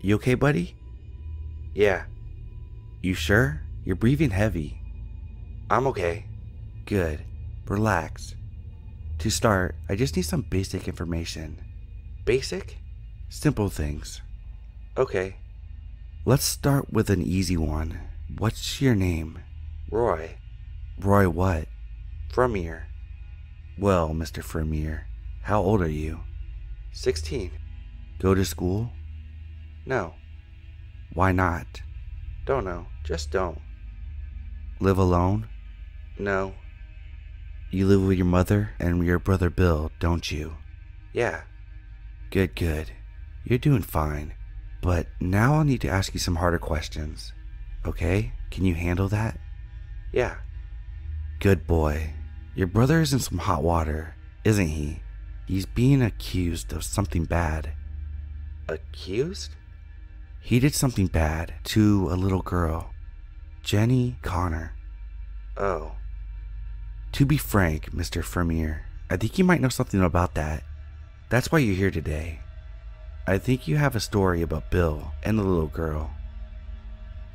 You okay, buddy? Yeah. You sure? You're breathing heavy. I'm okay. Good. Relax. To start, I just need some basic information. Basic? Simple things. Okay. Let's start with an easy one. What's your name? Roy. Roy what? Frommier. Well, Mr. Frommier, how old are you? 16. Go to school? No. Why not? Don't know. Just don't. Live alone? No. You live with your mother and your brother Bill, don't you? Yeah. Good, good. You're doing fine. But now I'll need to ask you some harder questions. Okay? Can you handle that? Yeah. Good boy. Your brother is in some hot water, isn't he? He's being accused of something bad. Accused? He did something bad to a little girl, Jenny Connor. Oh. To be frank, Mr. Frommier, I think you might know something about that. That's why you're here today. I think you have a story about Bill and the little girl.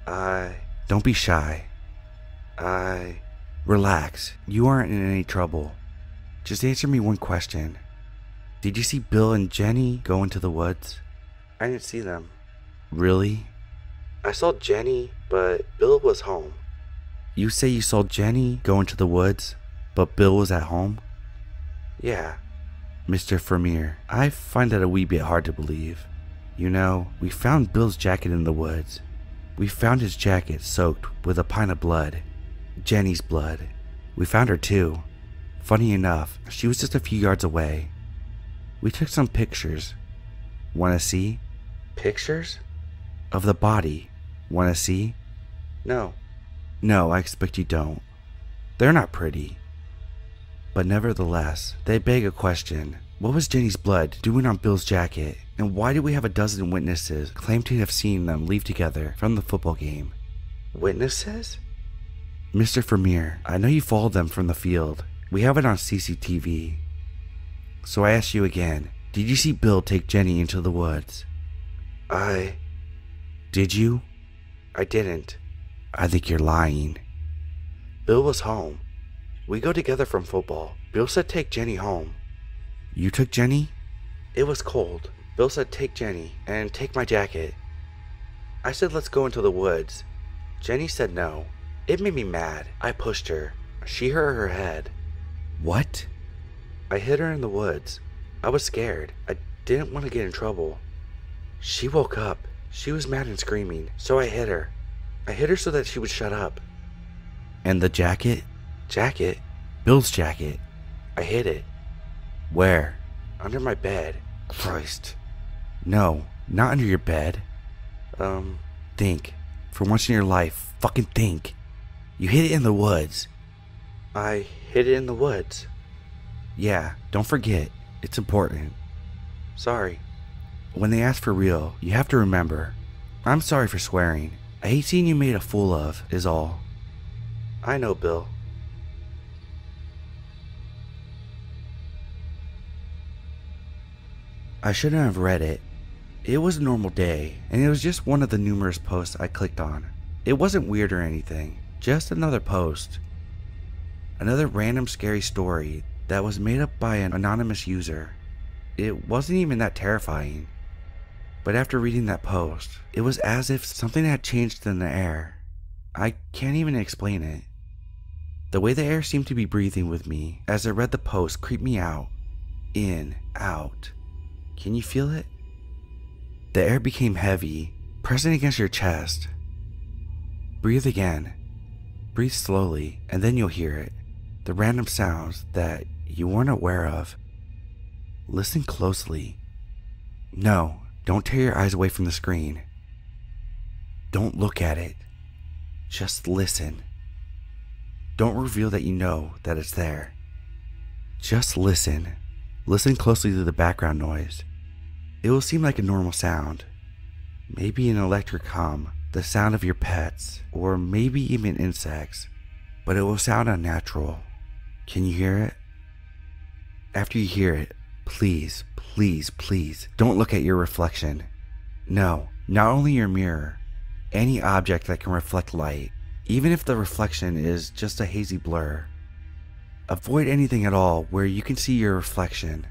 Don't be shy. Relax. You aren't in any trouble. Just answer me one question. Did you see Bill and Jenny go into the woods? I didn't see them. Really? I saw Jenny, but Bill was home. You say you saw Jenny go into the woods, but Bill was at home? Yeah. Mr. Frommier, I find that a wee bit hard to believe. You know, we found Bill's jacket in the woods. We found his jacket soaked with a pint of blood. Jenny's blood. We found her too. Funny enough, she was just a few yards away. We took some pictures. Wanna see? Pictures? Of the body. Wanna see? No. No, I expect you don't. They're not pretty. But nevertheless, they beg a question. What was Jenny's blood doing on Bill's jacket? And why do we have a dozen witnesses claim to have seen them leave together from the football game? Witnesses? Mr. Frommier, I know you followed them from the field. We have it on CCTV. So I ask you again, did you see Bill take Jenny into the woods? Did you? I didn't. I think you're lying. Bill was home. We go together from football. Bill said take Jenny home. You took Jenny? It was cold. Bill said take Jenny and take my jacket. I said let's go into the woods. Jenny said no. It made me mad. I pushed her. She hurt her head. What? I hit her in the woods. I was scared. I didn't want to get in trouble. She woke up. She was mad and screaming, so I hit her. I hit her so that she would shut up. And the jacket? Jacket? Bill's jacket. I hid it. Where? Under my bed. Christ. No, not under your bed. Think. For once in your life, fucking think. You hid it in the woods. I hid it in the woods. Yeah, don't forget. It's important. Sorry. When they ask for real, you have to remember. I'm sorry for swearing. I hate seeing you made a fool of, is all. I know, Bill. I shouldn't have read it. It was a normal day, and it was just one of the numerous posts I clicked on. It wasn't weird or anything, just another post. Another random scary story that was made up by an anonymous user. It wasn't even that terrifying. But after reading that post, it was as if something had changed in the air. I can't even explain it. The way the air seemed to be breathing with me as I read the post creeped me out. In, out. Can you feel it? The air became heavy, pressing against your chest. Breathe again. Breathe slowly, and then you'll hear it. The random sounds that you weren't aware of. Listen closely. No, don't tear your eyes away from the screen. Don't look at it. Just listen. Don't reveal that you know that it's there. Just listen. Listen closely to the background noise. It will seem like a normal sound. Maybe an electric hum, the sound of your pets, or maybe even insects. But it will sound unnatural. Can you hear it? After you hear it, please, please, please, don't look at your reflection. No, Not only your mirror, any object that can reflect light, even if the reflection is just a hazy blur. Avoid anything at all where you can see your reflection,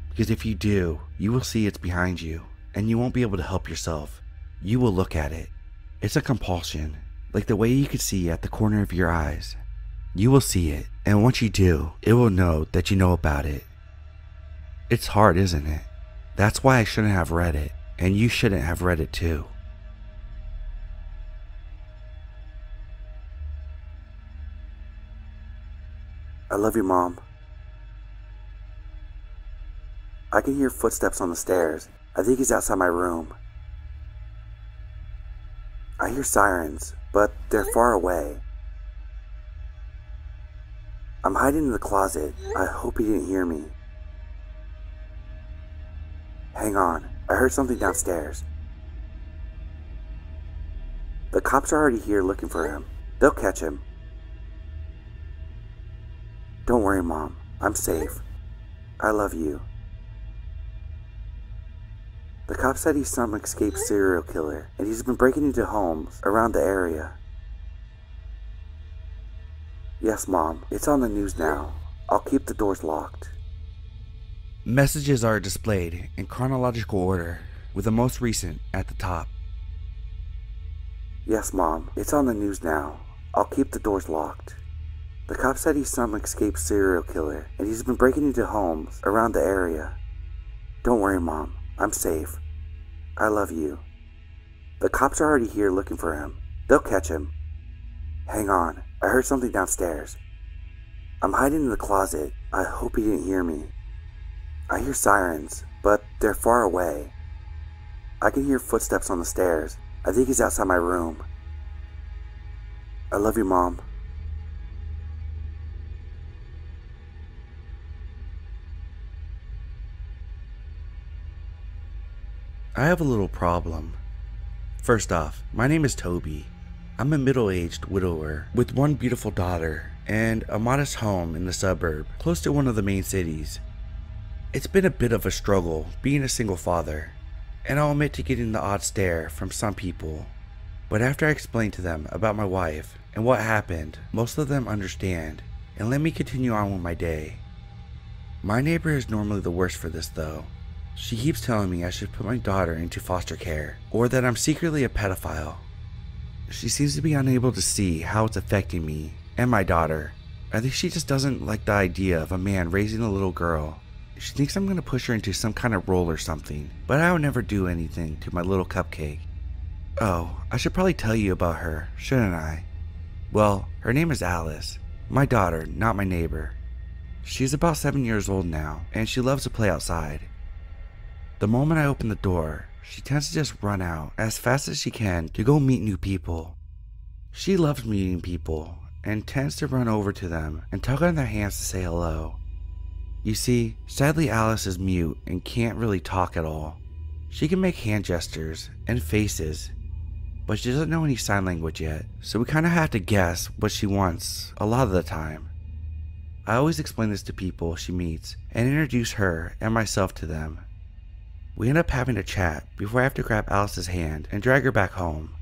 because if you do, you will see it's behind you, and you won't be able to help yourself. You will look at it. It's a compulsion, like the way you can see at the corner of your eyes. You will see it, and once you do, it will know that you know about it. It's hard, isn't it? That's why I shouldn't have read it, and you shouldn't have read it too. I love you, Mom. I can hear footsteps on the stairs. I think he's outside my room. I hear sirens, but they're far away. I'm hiding in the closet. I hope he didn't hear me. Hang on, I heard something downstairs. The cops are already here looking for him. They'll catch him. Don't worry, Mom. I'm safe. I love you. The cop said he's some escaped serial killer, and he's been breaking into homes around the area. Yes, Mom. It's on the news now. I'll keep the doors locked. Messages are displayed in chronological order, with the most recent at the top. Yes, Mom. It's on the news now. I'll keep the doors locked. The cop said he's some escaped serial killer, and he's been breaking into homes around the area. Don't worry, Mom. I'm safe. I love you. The cops are already here looking for him. They'll catch him. Hang on. I heard something downstairs. I'm hiding in the closet. I hope he didn't hear me. I hear sirens, but they're far away. I can hear footsteps on the stairs. I think he's outside my room. I love you, Mom. I have a little problem. First off, my name is Toby. I'm a middle-aged widower with one beautiful daughter and a modest home in the suburb close to one of the main cities. It's been a bit of a struggle being a single father, and I'll admit to getting the odd stare from some people. But after I explain to them about my wife and what happened, most of them understand and let me continue on with my day. My neighbor is normally the worst for this though. She keeps telling me I should put my daughter into foster care, or that I'm secretly a pedophile. She seems to be unable to see how it's affecting me and my daughter. I think she just doesn't like the idea of a man raising a little girl. She thinks I'm going to push her into some kind of role or something, but I would never do anything to my little cupcake. Oh, I should probably tell you about her, shouldn't I? Well, her name is Alice. My daughter, not my neighbor. She's about 7 years old now, and she loves to play outside. The moment I open the door, she tends to just run out as fast as she can to go meet new people. She loves meeting people and tends to run over to them and tug on their hands to say hello. You see, sadly Alice is mute and can't really talk at all. She can make hand gestures and faces, but she doesn't know any sign language yet, so we kinda have to guess what she wants a lot of the time. I always explain this to people she meets and introduce her and myself to them. We end up having a chat before I have to grab Alice's hand and drag her back home.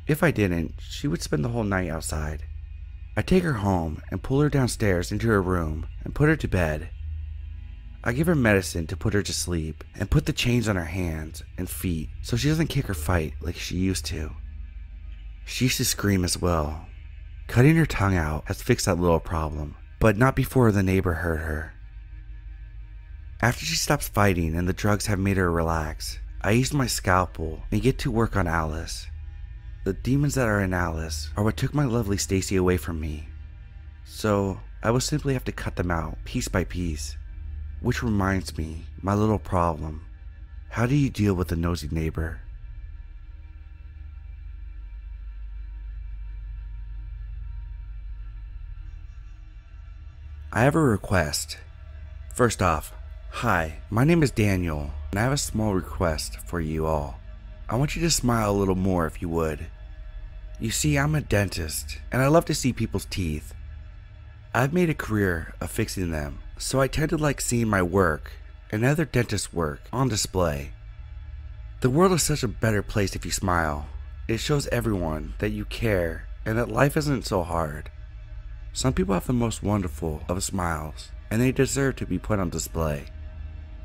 If I didn't, she would spend the whole night outside. I take her home and pull her downstairs into her room and put her to bed. I give her medicine to put her to sleep and put the chains on her hands and feet so she doesn't kick or fight like she used to. She used to scream as well. Cutting her tongue out has fixed that little problem, but not before the neighbor heard her. After she stops fighting and the drugs have made her relax, I use my scalpel and get to work on Alice. The demons that are in Alice are what took my lovely Stacy away from me. So I will simply have to cut them out piece by piece. Which reminds me, my little problem. How do you deal with a nosy neighbor? I have a request. First off, hi, my name is Daniel, and I have a small request for you all. I want you to smile a little more if you would. You see, I'm a dentist, and I love to see people's teeth. I've made a career of fixing them, so I tend to like seeing my work and other dentists' work on display. The world is such a better place if you smile. It shows everyone that you care and that life isn't so hard. Some people have the most wonderful of smiles, and they deserve to be put on display.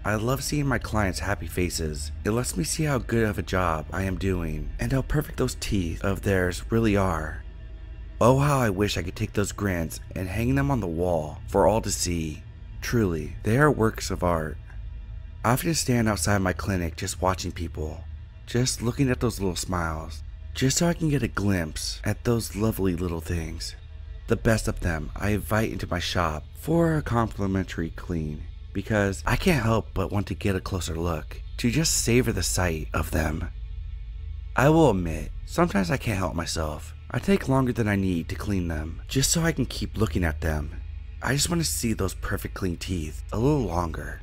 I love seeing my clients' happy faces. It lets me see how good of a job I am doing and how perfect those teeth of theirs really are. Oh, how I wish I could take those grins and hang them on the wall for all to see. Truly, they are works of art. I often stand outside my clinic just watching people, just looking at those little smiles, just so I can get a glimpse at those lovely little things. The best of them I invite into my shop for a complimentary clean, because I can't help but want to get a closer look, to just savor the sight of them. I will admit, sometimes I can't help myself. I take longer than I need to clean them, just so I can keep looking at them. I just want to see those perfect clean teeth a little longer.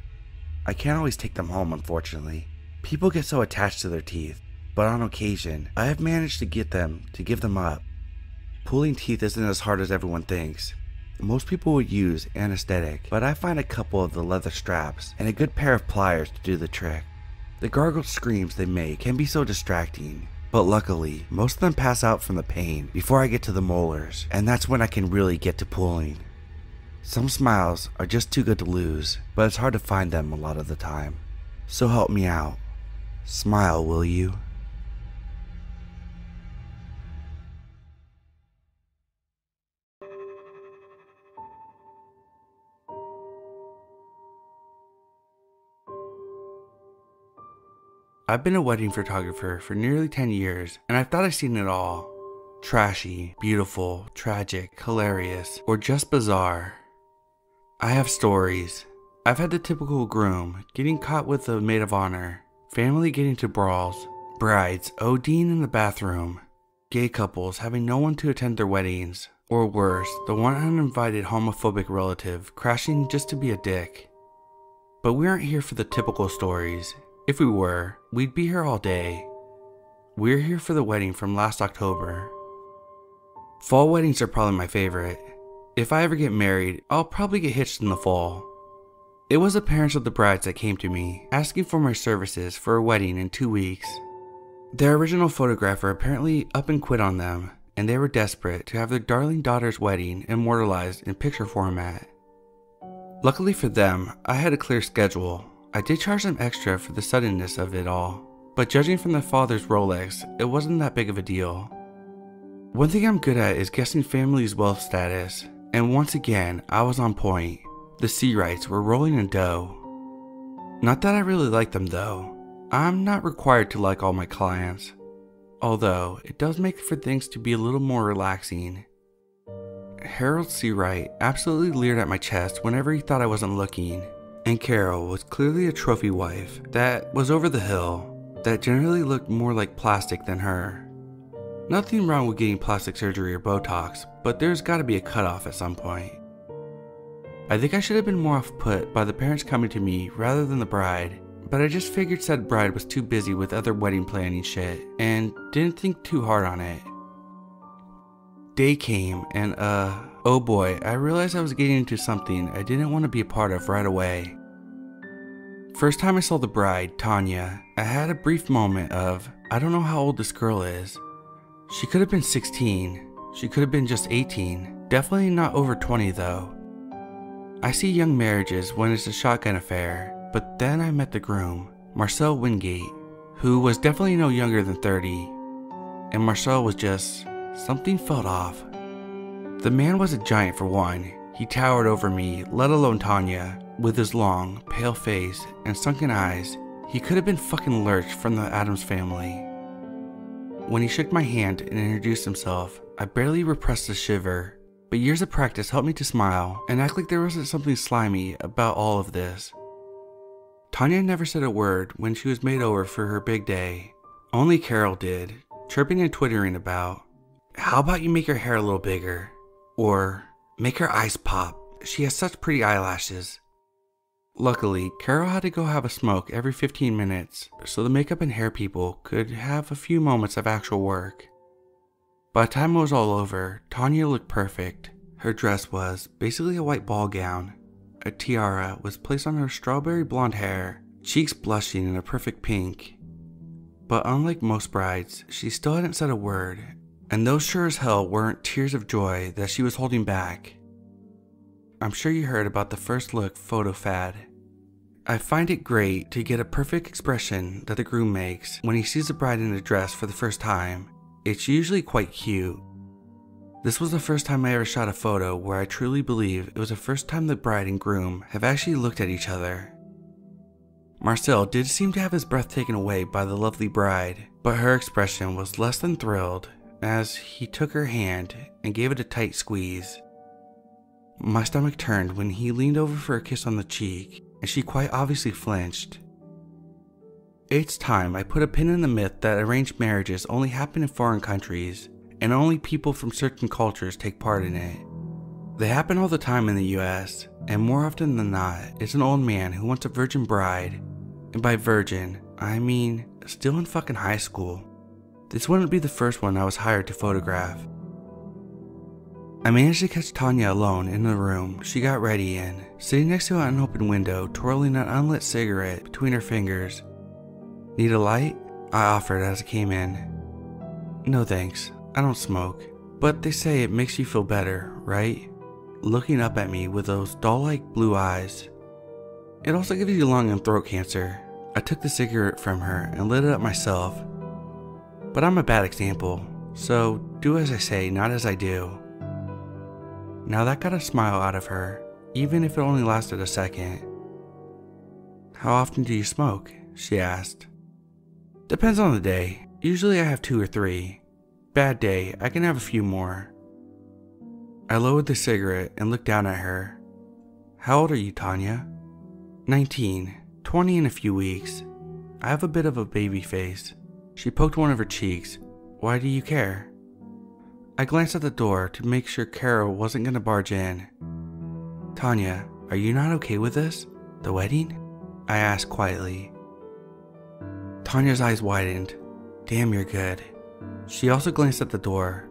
I can't always take them home, unfortunately. People get so attached to their teeth, but on occasion, I have managed to get them to give them up. Pulling teeth isn't as hard as everyone thinks. Most people would use anesthetic, but I find a couple of the leather straps and a good pair of pliers to do the trick. The gargled screams they make can be so distracting, but luckily, most of them pass out from the pain before I get to the molars, and that's when I can really get to pulling. Some smiles are just too good to lose, but it's hard to find them a lot of the time. So help me out. Smile, will you? I've been a wedding photographer for nearly 10 years, and I thought I'd seen it all. Trashy, beautiful, tragic, hilarious, or just bizarre. I have stories. I've had the typical groom getting caught with the maid of honor, family getting into brawls, brides ODing in the bathroom, gay couples having no one to attend their weddings, or worse, the one uninvited homophobic relative crashing just to be a dick. But we aren't here for the typical stories. If we were, we'd be here all day. We're here for the wedding from last October. Fall weddings are probably my favorite. If I ever get married, I'll probably get hitched in the fall. It was the parents of the brides that came to me, asking for my services for a wedding in 2 weeks. Their original photographer apparently up and quit on them, and they were desperate to have their darling daughter's wedding immortalized in picture format. Luckily for them, I had a clear schedule. I did charge them extra for the suddenness of it all, but judging from the father's Rolex, it wasn't that big of a deal. One thing I'm good at is guessing family's wealth status, and once again, I was on point. The Seawrights were rolling in dough. Not that I really like them though. I'm not required to like all my clients, although it does make for things to be a little more relaxing. Harold Seawright absolutely leered at my chest whenever he thought I wasn't looking. And Carol was clearly a trophy wife that was over the hill, that generally looked more like plastic than her. Nothing wrong with getting plastic surgery or Botox, but there's gotta be a cutoff at some point. I think I should have been more off-put by the parents coming to me rather than the bride, but I just figured said bride was too busy with other wedding planning shit and didn't think too hard on it. Day came and oh boy, I realized I was getting into something I didn't want to be a part of right away. First time I saw the bride, Tanya, I had a brief moment of, I don't know how old this girl is. She could have been 16, she could have been just 18, definitely not over 20 though. I see young marriages when it's a shotgun affair, but then I met the groom, Marcel Wingate, who was definitely no younger than 30, and Marcel was just, something felt off. The man was a giant for one. He towered over me, let alone Tanya. With his long, pale face and sunken eyes, he could have been fucking Lurch from the Addams Family. When he shook my hand and introduced himself, I barely repressed a shiver, but years of practice helped me to smile and act like there wasn't something slimy about all of this. Tanya never said a word when she was made over for her big day. Only Carol did, chirping and twittering about, "How about you make her hair a little bigger?" Or, "Make her eyes pop, she has such pretty eyelashes." Luckily, Carol had to go have a smoke every 15 minutes, so the makeup and hair people could have a few moments of actual work. By the time it was all over, Tanya looked perfect. Her dress was basically a white ball gown. A tiara was placed on her strawberry blonde hair, cheeks blushing in a perfect pink. but unlike most brides, she still hadn't said a word, and those sure as hell weren't tears of joy that she was holding back. I'm sure you heard about the first look photo fad. I find it great to get a perfect expression that the groom makes when he sees a bride in a dress for the first time. It's usually quite cute. This was the first time I ever shot a photo where I truly believe it was the first time the bride and groom have actually looked at each other. Marcel did seem to have his breath taken away by the lovely bride, but her expression was less than thrilled as he took her hand and gave it a tight squeeze. My stomach turned when he leaned over for a kiss on the cheek, and she quite obviously flinched. It's time I put a pin in the myth that arranged marriages only happen in foreign countries, and only people from certain cultures take part in it. They happen all the time in the US, and more often than not, it's an old man who wants a virgin bride, and by virgin, I mean still in fucking high school. This wouldn't be the first one I was hired to photograph. I managed to catch Tanya alone in the room she got ready in, sitting next to an unopened window, twirling an unlit cigarette between her fingers. Need a light? I offered as I came in. No thanks, I don't smoke, but they say it makes you feel better, right? Looking up at me with those doll-like blue eyes. It also gives you lung and throat cancer. I took the cigarette from her and lit it up myself. But I'm a bad example, so do as I say, not as I do. Now that got a smile out of her, even if it only lasted a second. How often do you smoke? She asked. Depends on the day. Usually I have 2 or 3. Bad day, I can have a few more. I lowered the cigarette and looked down at her. How old are you, Tanya? 19, 20 in a few weeks. I have a bit of a baby face. She poked one of her cheeks. Why do you care? I glanced at the door to make sure Carol wasn't going to barge in. Tanya, are you not okay with this? The wedding? I asked quietly. Tanya's eyes widened. Damn, you're good. She also glanced at the door.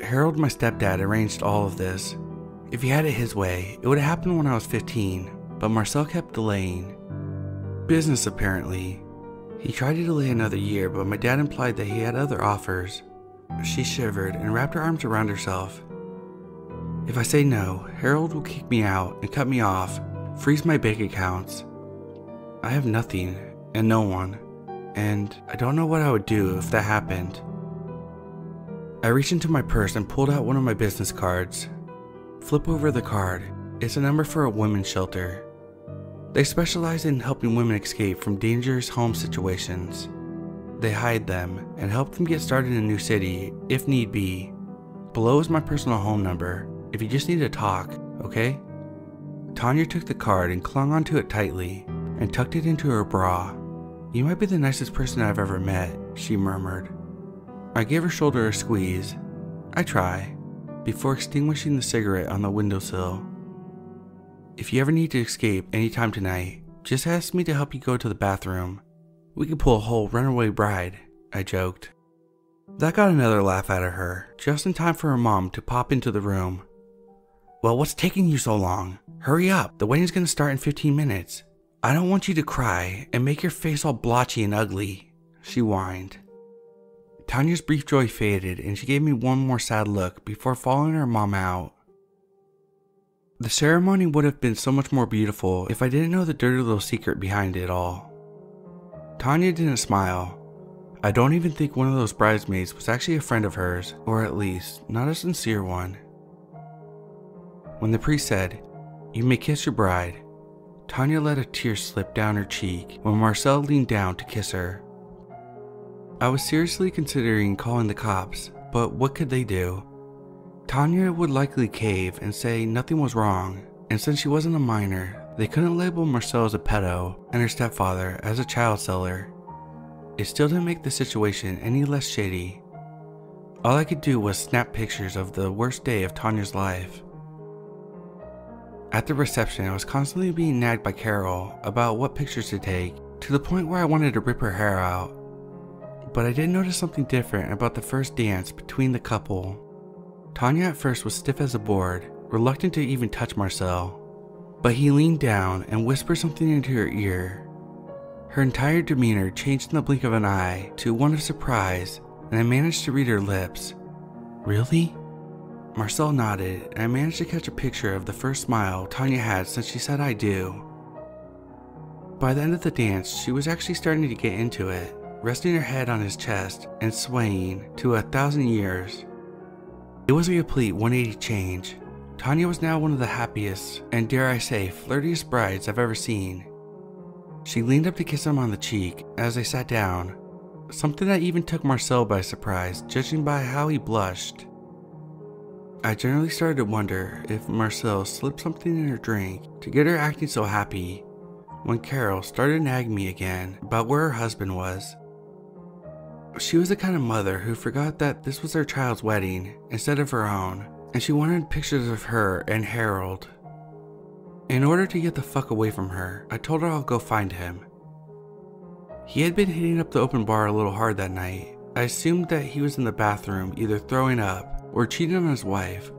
Harold, my stepdad, arranged all of this. If he had it his way, it would have happened when I was 15, but Marcel kept delaying. Business, apparently. He tried to delay another year, but my dad implied that he had other offers. She shivered and wrapped her arms around herself. If I say no, Harold will kick me out and cut me off, freeze my bank accounts. I have nothing and no one, and I don't know what I would do if that happened. I reached into my purse and pulled out one of my business cards. Flip over the card. It's a number for a women's shelter. They specialize in helping women escape from dangerous home situations. They hide them and help them get started in a new city if need be. Below is my personal home number if you just need to talk, okay? Tanya took the card and clung onto it tightly and tucked it into her bra. You might be the nicest person I've ever met, she murmured. I gave her shoulder a squeeze. I try, before extinguishing the cigarette on the windowsill. If you ever need to escape anytime tonight, just ask me to help you go to the bathroom. We could pull a whole runaway bride, I joked. That got another laugh out of her, just in time for her mom to pop into the room. Well, what's taking you so long? Hurry up, the wedding's gonna start in 15 minutes. I don't want you to cry and make your face all blotchy and ugly, she whined. Tanya's brief joy faded and she gave me one more sad look before following her mom out. The ceremony would have been so much more beautiful if I didn't know the dirty little secret behind it all. Tanya didn't smile. I don't even think one of those bridesmaids was actually a friend of hers, or at least not a sincere one. When the priest said, "You may kiss your bride," Tanya let a tear slip down her cheek when Marcel leaned down to kiss her. I was seriously considering calling the cops, but what could they do? Tanya would likely cave and say nothing was wrong, and since she wasn't a minor, they couldn't label Marcel as a pedo and her stepfather as a child seller. It still didn't make the situation any less shady. All I could do was snap pictures of the worst day of Tanya's life. At the reception, I was constantly being nagged by Carol about what pictures to take, to the point where I wanted to rip her hair out. But I did notice something different about the first dance between the couple. Tanya at first was stiff as a board, reluctant to even touch Marcel, but he leaned down and whispered something into her ear. Her entire demeanor changed in the blink of an eye to one of surprise, and I managed to read her lips. "Really?" Marcel nodded, and I managed to catch a picture of the first smile Tanya had since she said "I do." By the end of the dance, she was actually starting to get into it, resting her head on his chest and swaying to 1,000 years. It was a complete 180 change. Tanya was now one of the happiest and, dare I say, flirtiest brides I've ever seen. She leaned up to kiss him on the cheek as I sat down, something that even took Marcel by surprise, judging by how he blushed. I generally started to wonder if Marcel slipped something in her drink to get her acting so happy, when Carol started nagging me again about where her husband was. She was the kind of mother who forgot that this was her child's wedding instead of her own, and she wanted pictures of her and Harold. In order to get the fuck away from her, I told her I'll go find him. He had been hitting up the open bar a little hard that night. I assumed that he was in the bathroom either throwing up or cheating on his wife.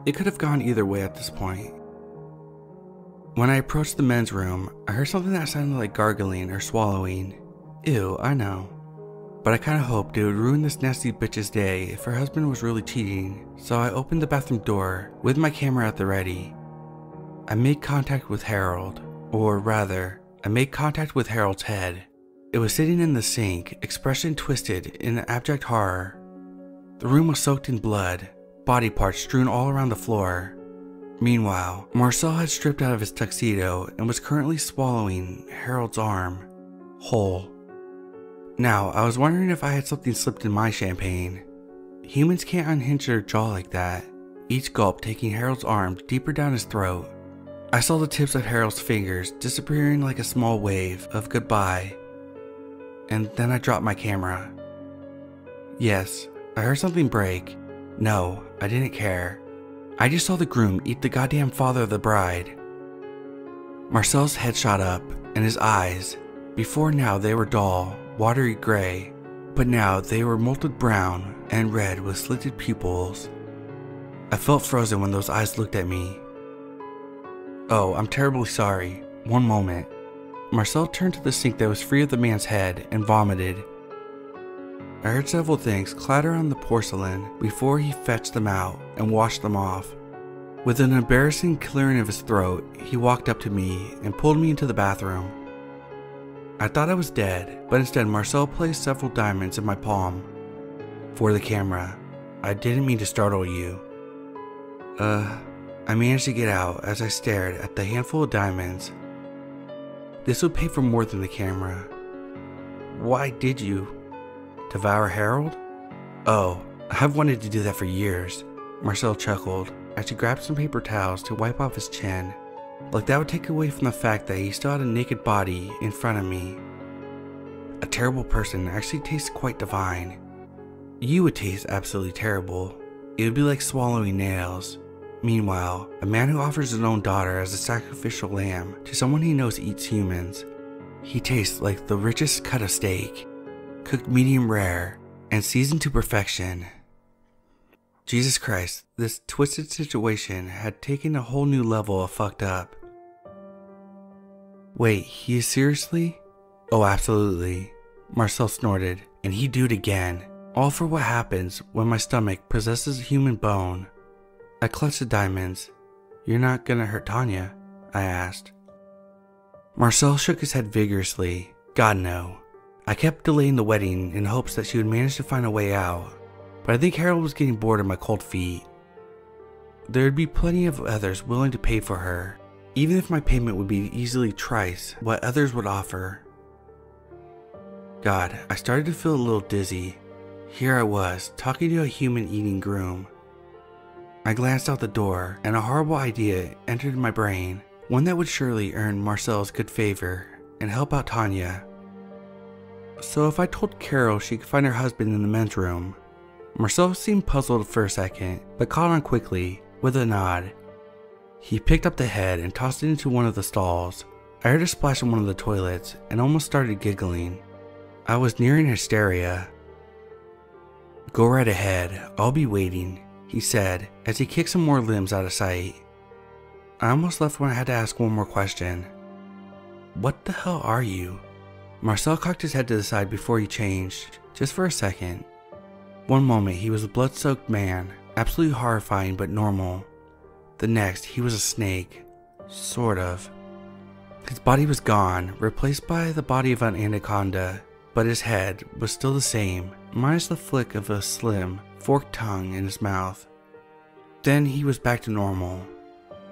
It could have gone either way at this point. When I approached the men's room, I heard something that sounded like gargling or swallowing. Ew, I know. But I kinda hoped it would ruin this nasty bitch's day if her husband was really cheating, so I opened the bathroom door with my camera at the ready. I made contact with Harold, or rather, I made contact with Harold's head. It was sitting in the sink, expression twisted in abject horror. The room was soaked in blood, body parts strewn all around the floor. Meanwhile, Marcel had stripped out of his tuxedo and was currently swallowing Harold's arm, whole. Now, I was wondering if I had something slipped in my champagne. Humans can't unhinge their jaw like that, each gulp taking Harold's arm deeper down his throat. I saw the tips of Harold's fingers disappearing like a small wave of goodbye, and then I dropped my camera. Yes, I heard something break. No, I didn't care. I just saw the groom eat the goddamn father of the bride. Marcel's head shot up, and his eyes, before now they were dull, watery gray, but now they were molted brown and red with slitted pupils. I felt frozen when those eyes looked at me. "Oh, I'm terribly sorry. One moment." Marcel turned to the sink that was free of the man's head and vomited. I heard several things clatter on the porcelain before he fetched them out and washed them off. With an embarrassing clearing of his throat, he walked up to me and pulled me into the bathroom. I thought I was dead, but instead Marcel placed several diamonds in my palm. For the camera. I didn't mean to startle you. I managed to get out as I stared at the handful of diamonds. This would pay for more than the camera. Why did you? Devour Harold? Oh, I've wanted to do that for years. Marcel chuckled as he grabbed some paper towels to wipe off his chin. Like that would take away from the fact that he still had a naked body in front of me. A terrible person actually tastes quite divine. You would taste absolutely terrible. It would be like swallowing nails. Meanwhile, a man who offers his own daughter as a sacrificial lamb to someone he knows eats humans. He tastes like the richest cut of steak, cooked medium rare, and seasoned to perfection. Jesus Christ, this twisted situation had taken a whole new level of fucked up. Wait, he is seriously? Oh, absolutely. Marcel snorted, and he'd do it again. All for what happens when my stomach possesses human bone. I clutched the diamonds. You're not gonna hurt Tanya? I asked. Marcel shook his head vigorously. God no. I kept delaying the wedding in hopes that she would manage to find a way out, but I think Harold was getting bored of my cold feet. There would be plenty of others willing to pay for her, even if my payment would be easily twice what others would offer. God, I started to feel a little dizzy. Here I was, talking to a human-eating groom. I glanced out the door, and a horrible idea entered my brain, one that would surely earn Marcel's good favor and help out Tanya. So if I told Carol she could find her husband in the men's room. Marcel seemed puzzled for a second, but caught on quickly, with a nod. He picked up the head and tossed it into one of the stalls. I heard a splash in one of the toilets and almost started giggling. I was nearing hysteria. Go right ahead, I'll be waiting, he said as he kicked some more limbs out of sight. I almost left when I had to ask one more question. What the hell are you? Marcel cocked his head to the side before he changed, just for a second. One moment he was a blood-soaked man, absolutely horrifying but normal. The next he was a snake, sort of. His body was gone, replaced by the body of an anaconda, but his head was still the same, minus the flick of a slim, forked tongue in his mouth. Then he was back to normal.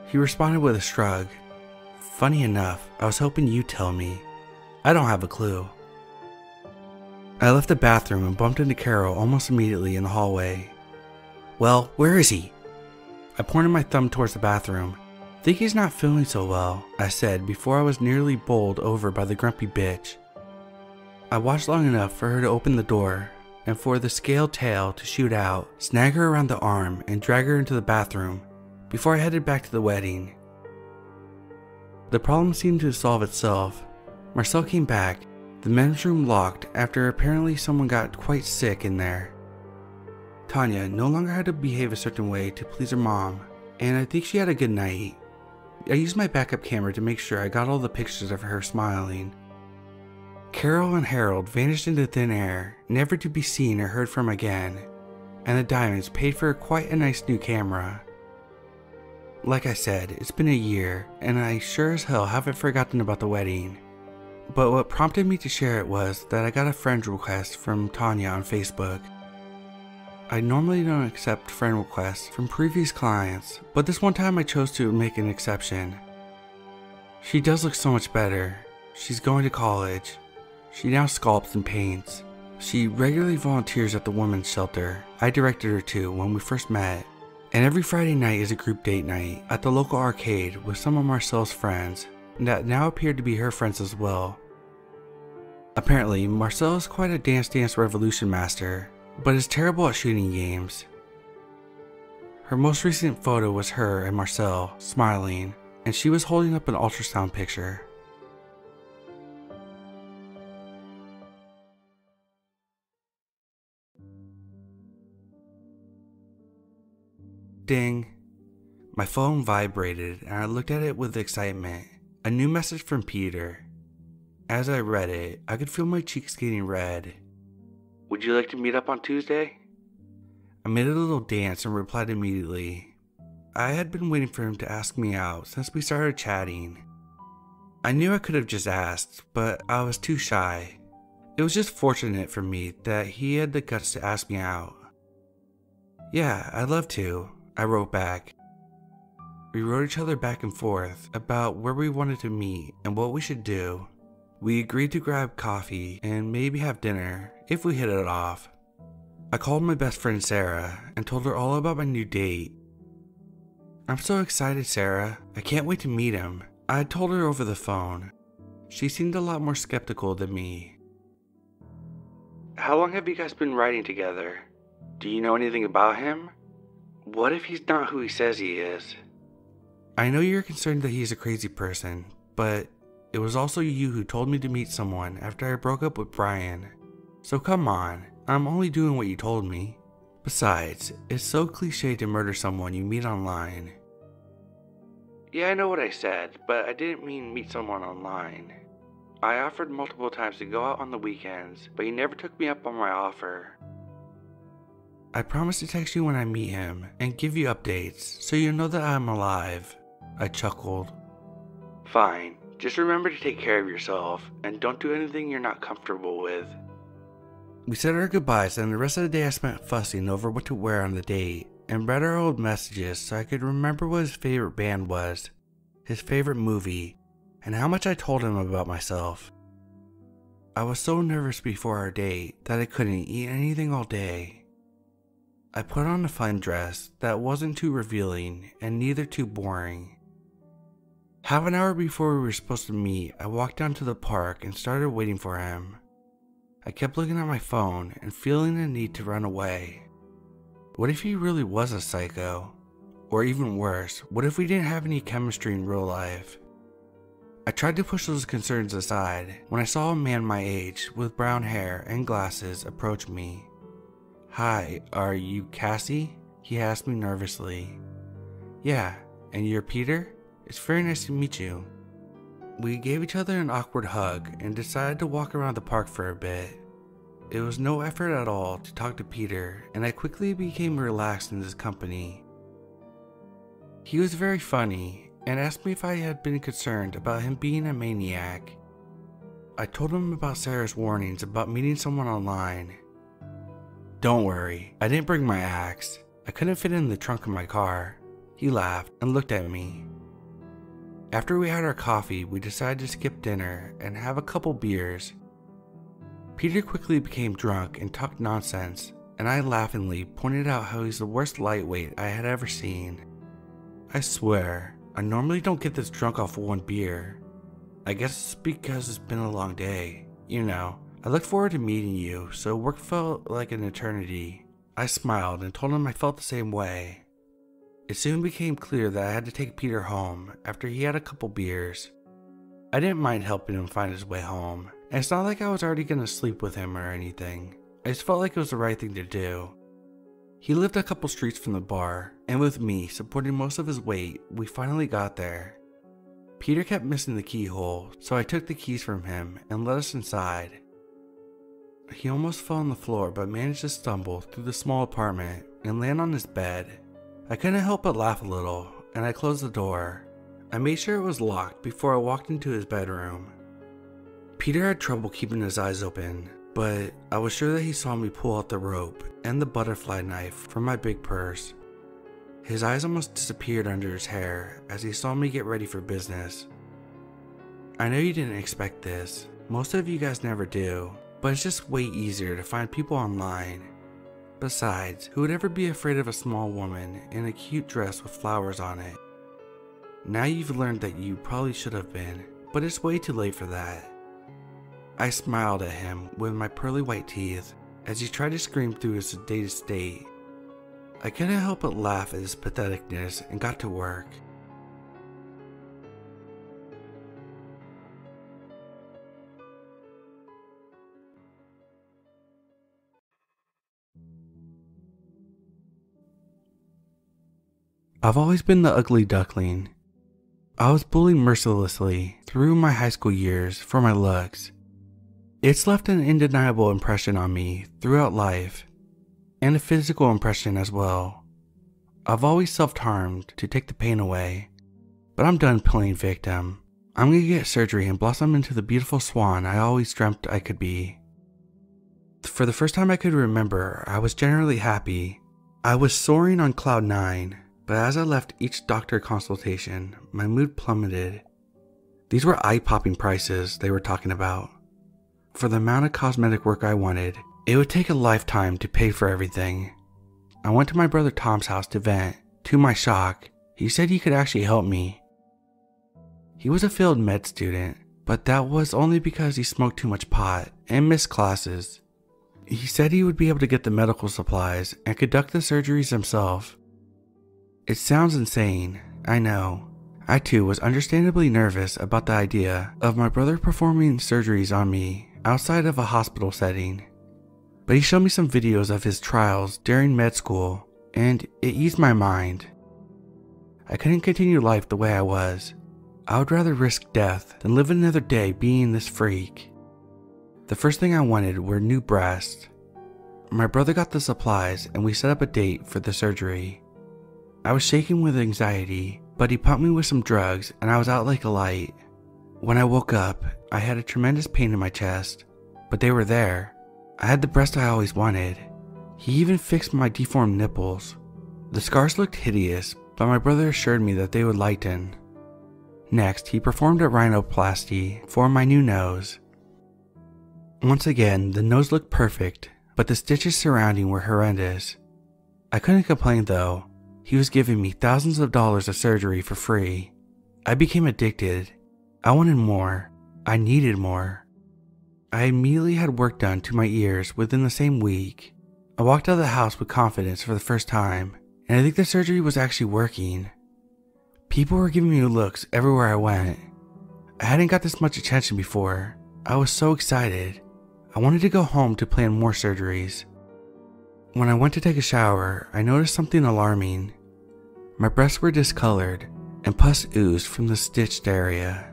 He responded with a shrug. Funny enough, I was hoping you'd tell me. I don't have a clue. I left the bathroom and bumped into Carol almost immediately in the hallway. Well, where is he? I pointed my thumb towards the bathroom. Think he's not feeling so well, I said before I was nearly bowled over by the grumpy bitch. I watched long enough for her to open the door and for the scaled tail to shoot out, snag her around the arm and drag her into the bathroom before I headed back to the wedding. The problem seemed to solve itself. Marcel came back, the men's room locked after apparently someone got quite sick in there. Tanya no longer had to behave a certain way to please her mom, and I think she had a good night. I used my backup camera to make sure I got all the pictures of her smiling. Carol and Harold vanished into thin air, never to be seen or heard from again, and the Diamonds paid for quite a nice new camera. Like I said, it's been a year, and I sure as hell haven't forgotten about the wedding. But what prompted me to share it was that I got a friend request from Tanya on Facebook. I normally don't accept friend requests from previous clients, but this one time I chose to make an exception. She does look so much better. She's going to college. She now sculpts and paints. She regularly volunteers at the women's shelter I directed her to when we first met. And every Friday night is a group date night at the local arcade with some of Marcel's friends that now appeared to be her friends as well. Apparently, Marcel is quite a Dance Revolution master, but is terrible at shooting games. Her most recent photo was her and Marcel smiling, and she was holding up an ultrasound picture. Ding. My phone vibrated and I looked at it with excitement. A new message from Peter. As I read it, I could feel my cheeks getting red. Would you like to meet up on Tuesday? I made a little dance and replied immediately. I had been waiting for him to ask me out since we started chatting. I knew I could have just asked, but I was too shy. It was just fortunate for me that he had the guts to ask me out. Yeah, I'd love to, I wrote back. We wrote each other back and forth about where we wanted to meet and what we should do. We agreed to grab coffee and maybe have dinner if we hit it off. I called my best friend Sarah and told her all about my new date. I'm so excited, Sarah. I can't wait to meet him. I had told her over the phone. She seemed a lot more skeptical than me. How long have you guys been writing together? Do you know anything about him? What if he's not who he says he is? I know you're concerned that he's a crazy person, but it was also you who told me to meet someone after I broke up with Brian. So come on, I'm only doing what you told me. Besides, it's so cliche to murder someone you meet online. Yeah, I know what I said, but I didn't mean meet someone online. I offered multiple times to go out on the weekends, but you never took me up on my offer. I promise to text you when I meet him and give you updates so you know that I'm alive. I chuckled. Fine, just remember to take care of yourself and don't do anything you're not comfortable with. We said our goodbyes and the rest of the day I spent fussing over what to wear on the date and read our old messages so I could remember what his favorite band was, his favorite movie, and how much I told him about myself. I was so nervous before our date that I couldn't eat anything all day. I put on a fun dress that wasn't too revealing and neither too boring. Half an hour before we were supposed to meet, I walked down to the park and started waiting for him. I kept looking at my phone and feeling a need to run away. What if he really was a psycho? Or even worse, what if we didn't have any chemistry in real life? I tried to push those concerns aside when I saw a man my age with brown hair and glasses approach me. Hi, are you Cassie? He asked me nervously. Yeah, and you're Peter? It's very nice to meet you. We gave each other an awkward hug and decided to walk around the park for a bit. It was no effort at all to talk to Peter, and I quickly became relaxed in his company. He was very funny and asked me if I had been concerned about him being a maniac. I told him about Sarah's warnings about meeting someone online. "Don't worry, I didn't bring my axe. I couldn't fit it in the trunk of my car." He laughed and looked at me. After we had our coffee, we decided to skip dinner and have a couple beers. Peter quickly became drunk and talked nonsense, and I laughingly pointed out how he's the worst lightweight I had ever seen. I swear, I normally don't get this drunk off one beer. I guess it's because it's been a long day. You know, I looked forward to meeting you, so work felt like an eternity. I smiled and told him I felt the same way. It soon became clear that I had to take Peter home after he had a couple beers. I didn't mind helping him find his way home, and it's not like I was already going to sleep with him or anything. I just felt like it was the right thing to do. He lived a couple streets from the bar, and with me supporting most of his weight, we finally got there. Peter kept missing the keyhole, so I took the keys from him and let us inside. He almost fell on the floor but managed to stumble through the small apartment and land on his bed. I couldn't help but laugh a little, and I closed the door. I made sure it was locked before I walked into his bedroom. Peter had trouble keeping his eyes open, but I was sure that he saw me pull out the rope and the butterfly knife from my big purse. His eyes almost disappeared under his hair as he saw me get ready for business. I know you didn't expect this. Most of you guys never do, but it's just way easier to find people online. Besides, who would ever be afraid of a small woman in a cute dress with flowers on it? Now you've learned that you probably should have been, but it's way too late for that. I smiled at him with my pearly white teeth as he tried to scream through his sedated state. I couldn't help but laugh at his patheticness and got to work. I've always been the ugly duckling. I was bullied mercilessly through my high school years for my looks. It's left an undeniable impression on me throughout life, and a physical impression as well. I've always self-harmed to take the pain away, but I'm done playing victim. I'm gonna get surgery and blossom into the beautiful swan I always dreamt I could be. For the first time I could remember, I was generally happy. I was soaring on cloud 9. But as I left each doctor consultation, my mood plummeted. These were eye-popping prices they were talking about. For the amount of cosmetic work I wanted, it would take a lifetime to pay for everything. I went to my brother Tom's house to vent. To my shock, he said he could actually help me. He was a failed med student, but that was only because he smoked too much pot and missed classes. He said he would be able to get the medical supplies and conduct the surgeries himself. It sounds insane, I know. I too was understandably nervous about the idea of my brother performing surgeries on me outside of a hospital setting. But he showed me some videos of his trials during med school, and it eased my mind. I couldn't continue life the way I was. I would rather risk death than live another day being this freak. The first thing I wanted were new breasts. My brother got the supplies and we set up a date for the surgery. I was shaking with anxiety, but he pumped me with some drugs and I was out like a light. When I woke up, I had a tremendous pain in my chest, but they were there. I had the breast I always wanted. He even fixed my deformed nipples. The scars looked hideous, but my brother assured me that they would lighten. Next, he performed a rhinoplasty for my new nose. Once again, the nose looked perfect, but the stitches surrounding were horrendous. I couldn't complain though. He was giving me thousands of dollars of surgery for free. I became addicted. I wanted more. I needed more. I immediately had work done to my ears within the same week. I walked out of the house with confidence for the first time, and I think the surgery was actually working. People were giving me looks everywhere I went. I hadn't got this much attention before. I was so excited. I wanted to go home to plan more surgeries. When I went to take a shower, I noticed something alarming. My breasts were discolored, and pus oozed from the stitched area.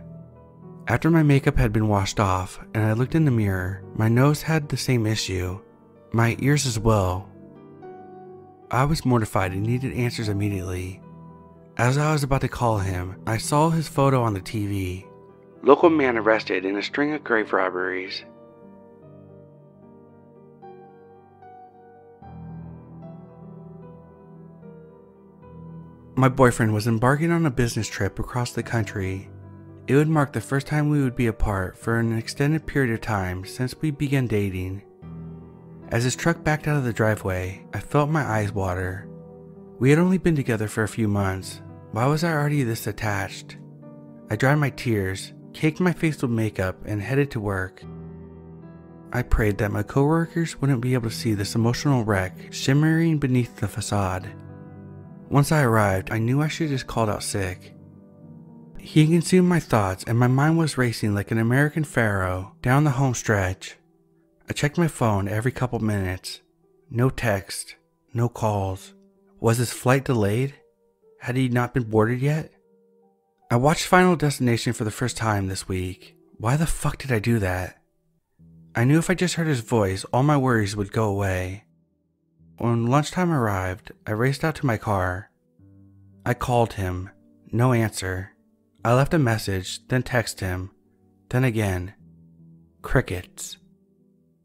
After my makeup had been washed off and I looked in the mirror, my nose had the same issue, my ears as well. I was mortified and needed answers immediately. As I was about to call him, I saw his photo on the TV. Local man arrested in a string of grave robberies. My boyfriend was embarking on a business trip across the country. It would mark the first time we would be apart for an extended period of time since we began dating. As his truck backed out of the driveway, I felt my eyes water. We had only been together for a few months. Why was I already this attached? I dried my tears, caked my face with makeup, and headed to work. I prayed that my coworkers wouldn't be able to see this emotional wreck shimmering beneath the facade. Once I arrived, I knew I should have just called out sick. He consumed my thoughts and my mind was racing like an American pharaoh down the home stretch. I checked my phone every couple minutes. No text, no calls. Was his flight delayed? Had he not been boarded yet? I watched Final Destination for the first time this week. Why the fuck did I do that? I knew if I just heard his voice, all my worries would go away. When lunchtime arrived, I raced out to my car. I called him. No answer. I left a message, then texted him. Then again. Crickets.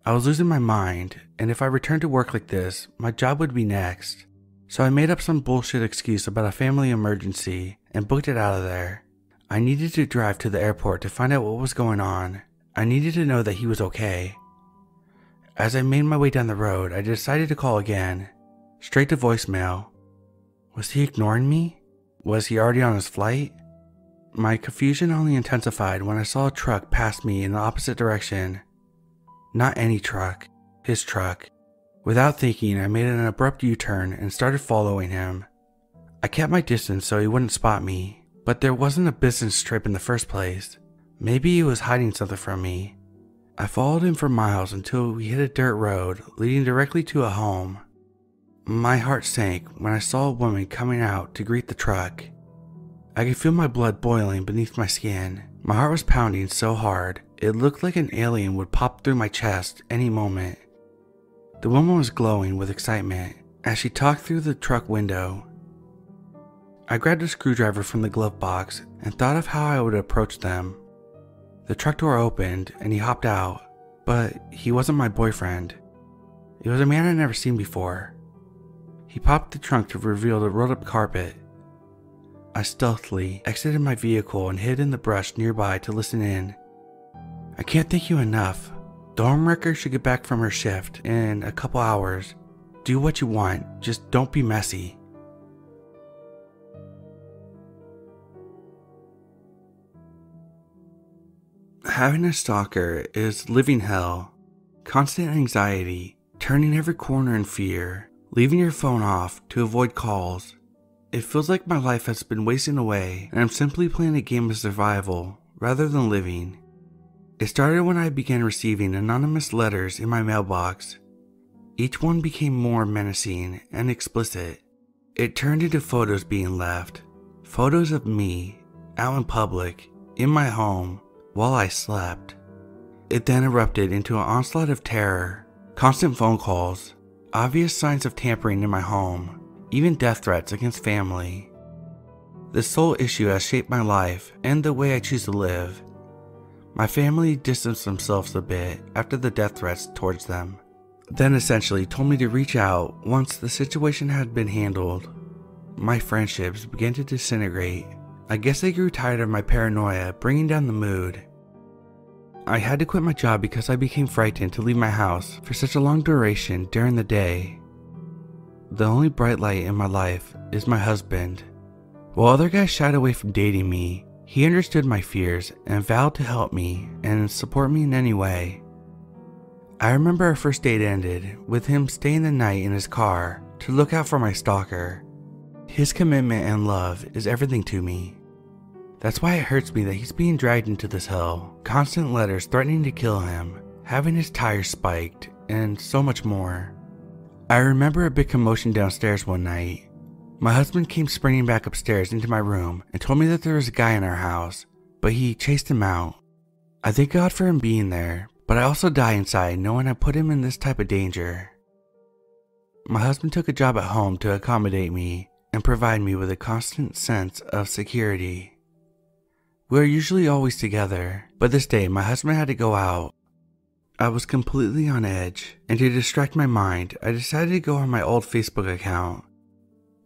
I was losing my mind, and if I returned to work like this, my job would be next. So I made up some bullshit excuse about a family emergency and booked it out of there. I needed to drive to the airport to find out what was going on. I needed to know that he was okay. As I made my way down the road, I decided to call again. Straight to voicemail. Was he ignoring me? Was he already on his flight? My confusion only intensified when I saw a truck pass me in the opposite direction. Not any truck, his truck. Without thinking, I made an abrupt U-turn and started following him. I kept my distance so he wouldn't spot me, but there wasn't a business trip in the first place. Maybe he was hiding something from me. I followed him for miles until we hit a dirt road leading directly to a home. My heart sank when I saw a woman coming out to greet the truck. I could feel my blood boiling beneath my skin. My heart was pounding so hard, it looked like an alien would pop through my chest any moment. The woman was glowing with excitement as she talked through the truck window. I grabbed a screwdriver from the glove box and thought of how I would approach them. The truck door opened and he hopped out, but he wasn't my boyfriend. It was a man I'd never seen before. He popped the trunk to reveal the rolled up carpet. I stealthily exited my vehicle and hid in the brush nearby to listen in. I can't thank you enough. The homewrecker should get back from her shift in a couple hours. Do what you want, just don't be messy. Having a stalker is living hell. Constant anxiety, turning every corner in fear, leaving your phone off to avoid calls. It feels like my life has been wasting away and I'm simply playing a game of survival rather than living. It started when I began receiving anonymous letters in my mailbox. Each one became more menacing and explicit. It turned into photos being left. Photos of me, out in public, in my home, while I slept. It then erupted into an onslaught of terror, constant phone calls, obvious signs of tampering in my home, even death threats against family. This sole issue has shaped my life and the way I choose to live. My family distanced themselves a bit after the death threats towards them, then essentially told me to reach out once the situation had been handled. My friendships began to disintegrate. I guess they grew tired of my paranoia bringing down the mood. I had to quit my job because I became frightened to leave my house for such a long duration during the day. The only bright light in my life is my husband. While other guys shied away from dating me, he understood my fears and vowed to help me and support me in any way. I remember our first date ended with him staying the night in his car to look out for my stalker. His commitment and love is everything to me. That's why it hurts me that he's being dragged into this hell, constant letters threatening to kill him, having his tires spiked, and so much more. I remember a big commotion downstairs one night. My husband came sprinting back upstairs into my room and told me that there was a guy in our house, but he chased him out. I thank God for him being there, but I also die inside knowing I put him in this type of danger. My husband took a job at home to accommodate me and provide me with a constant sense of security. We are usually always together, but this day my husband had to go out. I was completely on edge, and to distract my mind, I decided to go on my old Facebook account.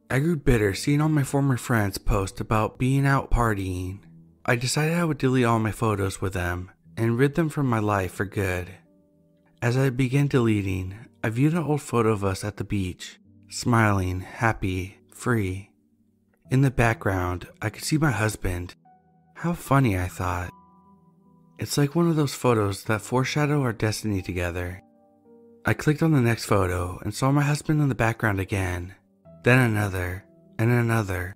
I grew bitter seeing all my former friends post about being out partying. I decided I would delete all my photos with them and rid them from my life for good. As I began deleting, I viewed an old photo of us at the beach, smiling, happy, free. In the background, I could see my husband. How funny, I thought. It's like one of those photos that foreshadow our destiny together. I clicked on the next photo and saw my husband in the background again, then another, and another.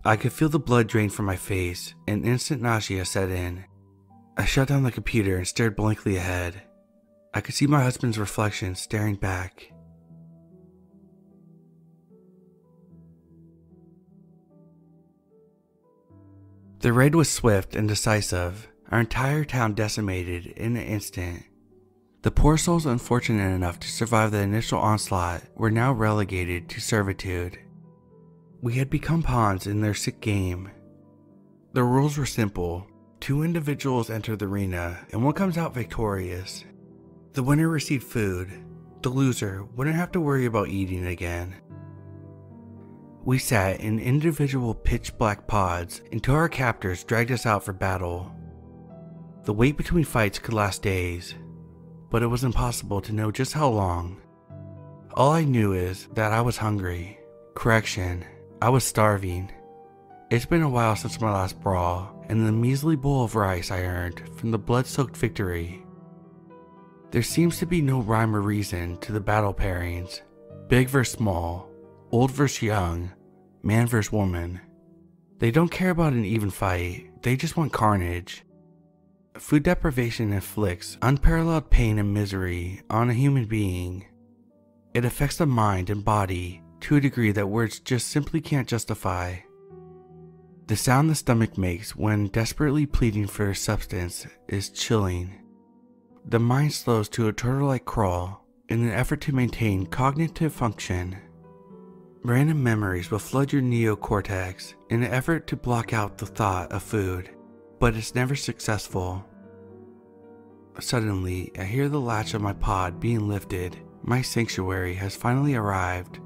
I could feel the blood drain from my face and instant nausea set in. I shut down the computer and stared blankly ahead. I could see my husband's reflection staring back. The raid was swift and decisive, our entire town decimated in an instant. The poor souls unfortunate enough to survive the initial onslaught were now relegated to servitude. We had become pawns in their sick game. The rules were simple. 2 individuals enter the arena and one comes out victorious. The winner received food. The loser wouldn't have to worry about eating again. We sat in individual pitch-black pods until our captors dragged us out for battle. The wait between fights could last days, but it was impossible to know just how long. All I knew is that I was hungry. Correction, I was starving. It's been a while since my last brawl and the measly bowl of rice I earned from the blood-soaked victory. There seems to be no rhyme or reason to the battle pairings. Big versus small, old versus young, man versus woman. They don't care about an even fight, they just want carnage. Food deprivation inflicts unparalleled pain and misery on a human being. It affects the mind and body to a degree that words just simply can't justify. The sound the stomach makes when desperately pleading for substance is chilling. The mind slows to a turtle-like crawl in an effort to maintain cognitive function. Random memories will flood your neocortex in an effort to block out the thought of food, but it's never successful. Suddenly, I hear the latch of my pod being lifted. My sanctuary has finally arrived.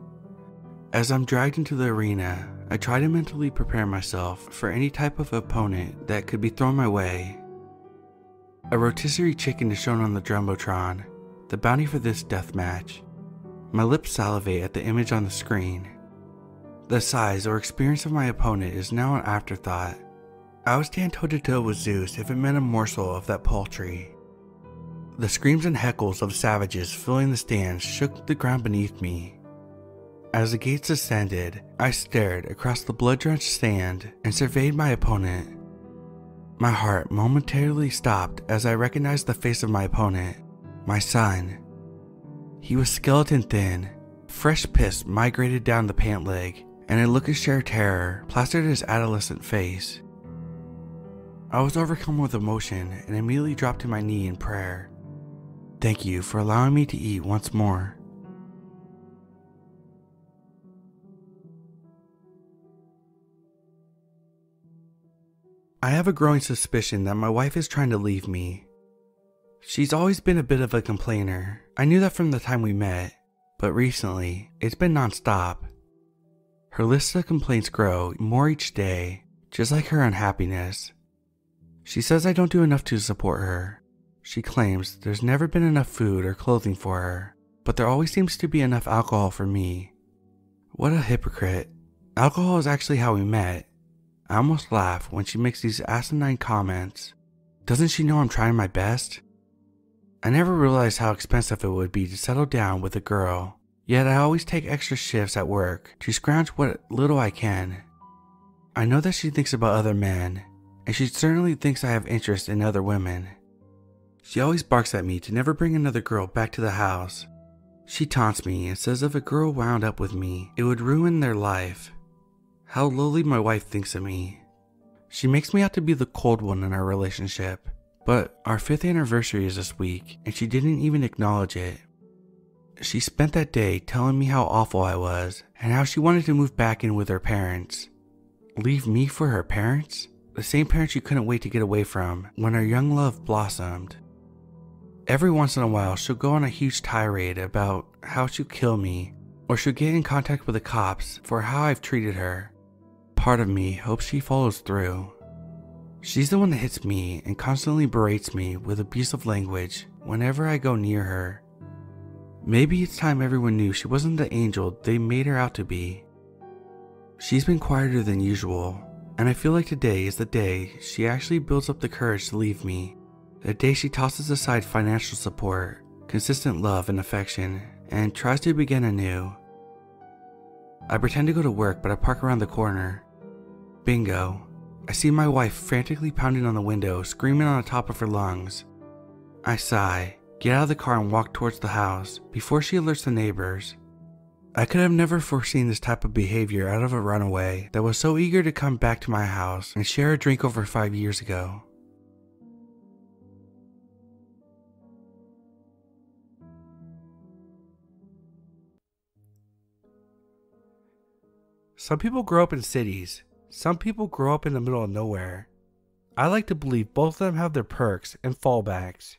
As I'm dragged into the arena, I try to mentally prepare myself for any type of opponent that could be thrown my way. A rotisserie chicken is shown on the Jumbotron, the bounty for this death match. My lips salivate at the image on the screen. The size or experience of my opponent is now an afterthought. I would stand toe-to-toe with Zeus if it meant a morsel of that poultry. The screams and heckles of savages filling the stands shook the ground beneath me. As the gates ascended, I stared across the blood-drenched sand and surveyed my opponent. My heart momentarily stopped as I recognized the face of my opponent, my son. He was skeleton thin, fresh piss migrated down the pant leg, and a look of sheer terror plastered his adolescent face. I was overcome with emotion and immediately dropped to my knee in prayer. Thank you for allowing me to eat once more. I have a growing suspicion that my wife is trying to leave me. She's always been a bit of a complainer. I knew that from the time we met, but recently, it's been non-stop. Her list of complaints grow more each day, just like her unhappiness. She says I don't do enough to support her. She claims there's never been enough food or clothing for her, but there always seems to be enough alcohol for me. What a hypocrite. Alcohol is actually how we met. I almost laugh when she makes these asinine comments. Doesn't she know I'm trying my best? I never realized how expensive it would be to settle down with a girl, yet I always take extra shifts at work to scrounge what little I can. I know that she thinks about other men, and she certainly thinks I have interest in other women. She always barks at me to never bring another girl back to the house. She taunts me and says if a girl wound up with me, it would ruin their life. How lowly my wife thinks of me. She makes me out to be the cold one in our relationship. But our 5th anniversary is this week, and she didn't even acknowledge it. She spent that day telling me how awful I was, and how she wanted to move back in with her parents. Leave me for her parents? The same parents she couldn't wait to get away from when our young love blossomed. Every once in a while, she'll go on a huge tirade about how she'll kill me, or she'll get in contact with the cops for how I've treated her. Part of me hopes she follows through. She's the one that hits me and constantly berates me with abusive language whenever I go near her. Maybe it's time everyone knew she wasn't the angel they made her out to be. She's been quieter than usual, and I feel like today is the day she actually builds up the courage to leave me. The day she tosses aside financial support, consistent love and affection, and tries to begin anew. I pretend to go to work, but I park around the corner. Bingo. I see my wife frantically pounding on the window, screaming on the top of her lungs. I sigh, get out of the car and walk towards the house before she alerts the neighbors. I could have never foreseen this type of behavior out of a runaway that was so eager to come back to my house and share a drink over 5 years ago. Some people grow up in cities. Some people grow up in the middle of nowhere. I like to believe both of them have their perks and fallbacks.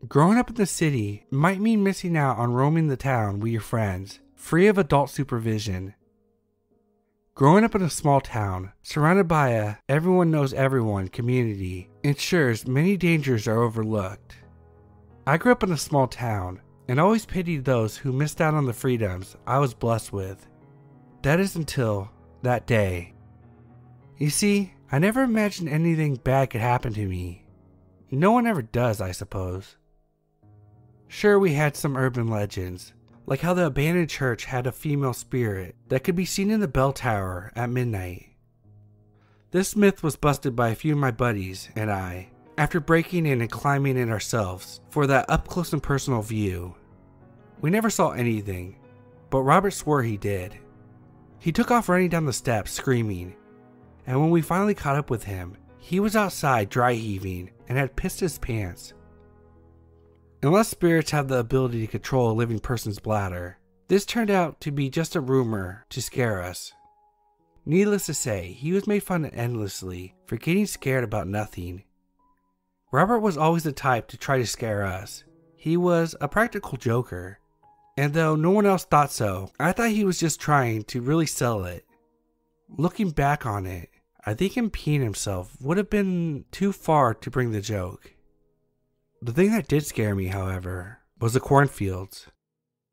Growing up in the city might mean missing out on roaming the town with your friends, free of adult supervision. Growing up in a small town, surrounded by a everyone knows everyone community, ensures many dangers are overlooked. I grew up in a small town and always pitied those who missed out on the freedoms I was blessed with. That is until that day. You see, I never imagined anything bad could happen to me. No one ever does, I suppose. Sure, we had some urban legends, like how the abandoned church had a female spirit that could be seen in the bell tower at midnight. This myth was busted by a few of my buddies and I, after breaking in and climbing in ourselves for that up close and personal view. We never saw anything, but Robert swore he did. He took off running down the steps screaming, and when we finally caught up with him, he was outside dry heaving and had pissed his pants. Unless spirits have the ability to control a living person's bladder, this turned out to be just a rumor to scare us. Needless to say, he was made fun of endlessly for getting scared about nothing. Robert was always the type to try to scare us. He was a practical joker. And though no one else thought so, I thought he was just trying to really sell it. Looking back on it, I think him peeing himself would have been too far to bring the joke. The thing that did scare me, however, was the cornfields.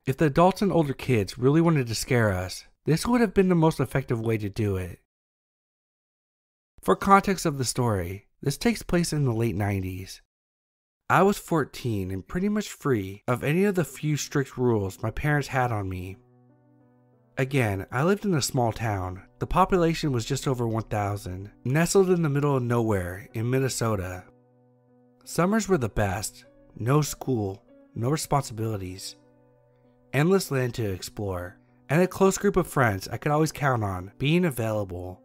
If the adults and older kids really wanted to scare us, this would have been the most effective way to do it. For context of the story, this takes place in the late 90s. I was 14 and pretty much free of any of the few strict rules my parents had on me. Again, I lived in a small town. The population was just over 1,000, nestled in the middle of nowhere in Minnesota. Summers were the best. No school, no responsibilities. Endless land to explore, and a close group of friends I could always count on being available.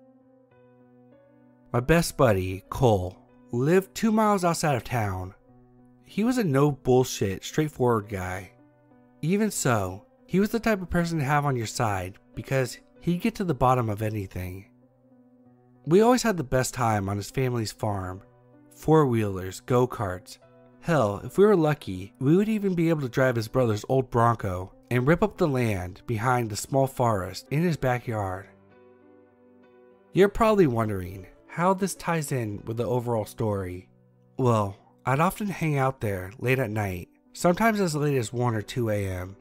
My best buddy, Cole, lived 2 miles outside of town. He was a no bullshit, straightforward guy. Even so, he was the type of person to have on your side because he'd get to the bottom of anything. We always had the best time on his family's farm. 4-wheelers, go-karts. Hell, if we were lucky, we would even be able to drive his brother's old Bronco and rip up the land behind the small forest in his backyard. You're probably wondering how this ties in with the overall story. Well, I'd often hang out there late at night, sometimes as late as 1 or 2 a.m.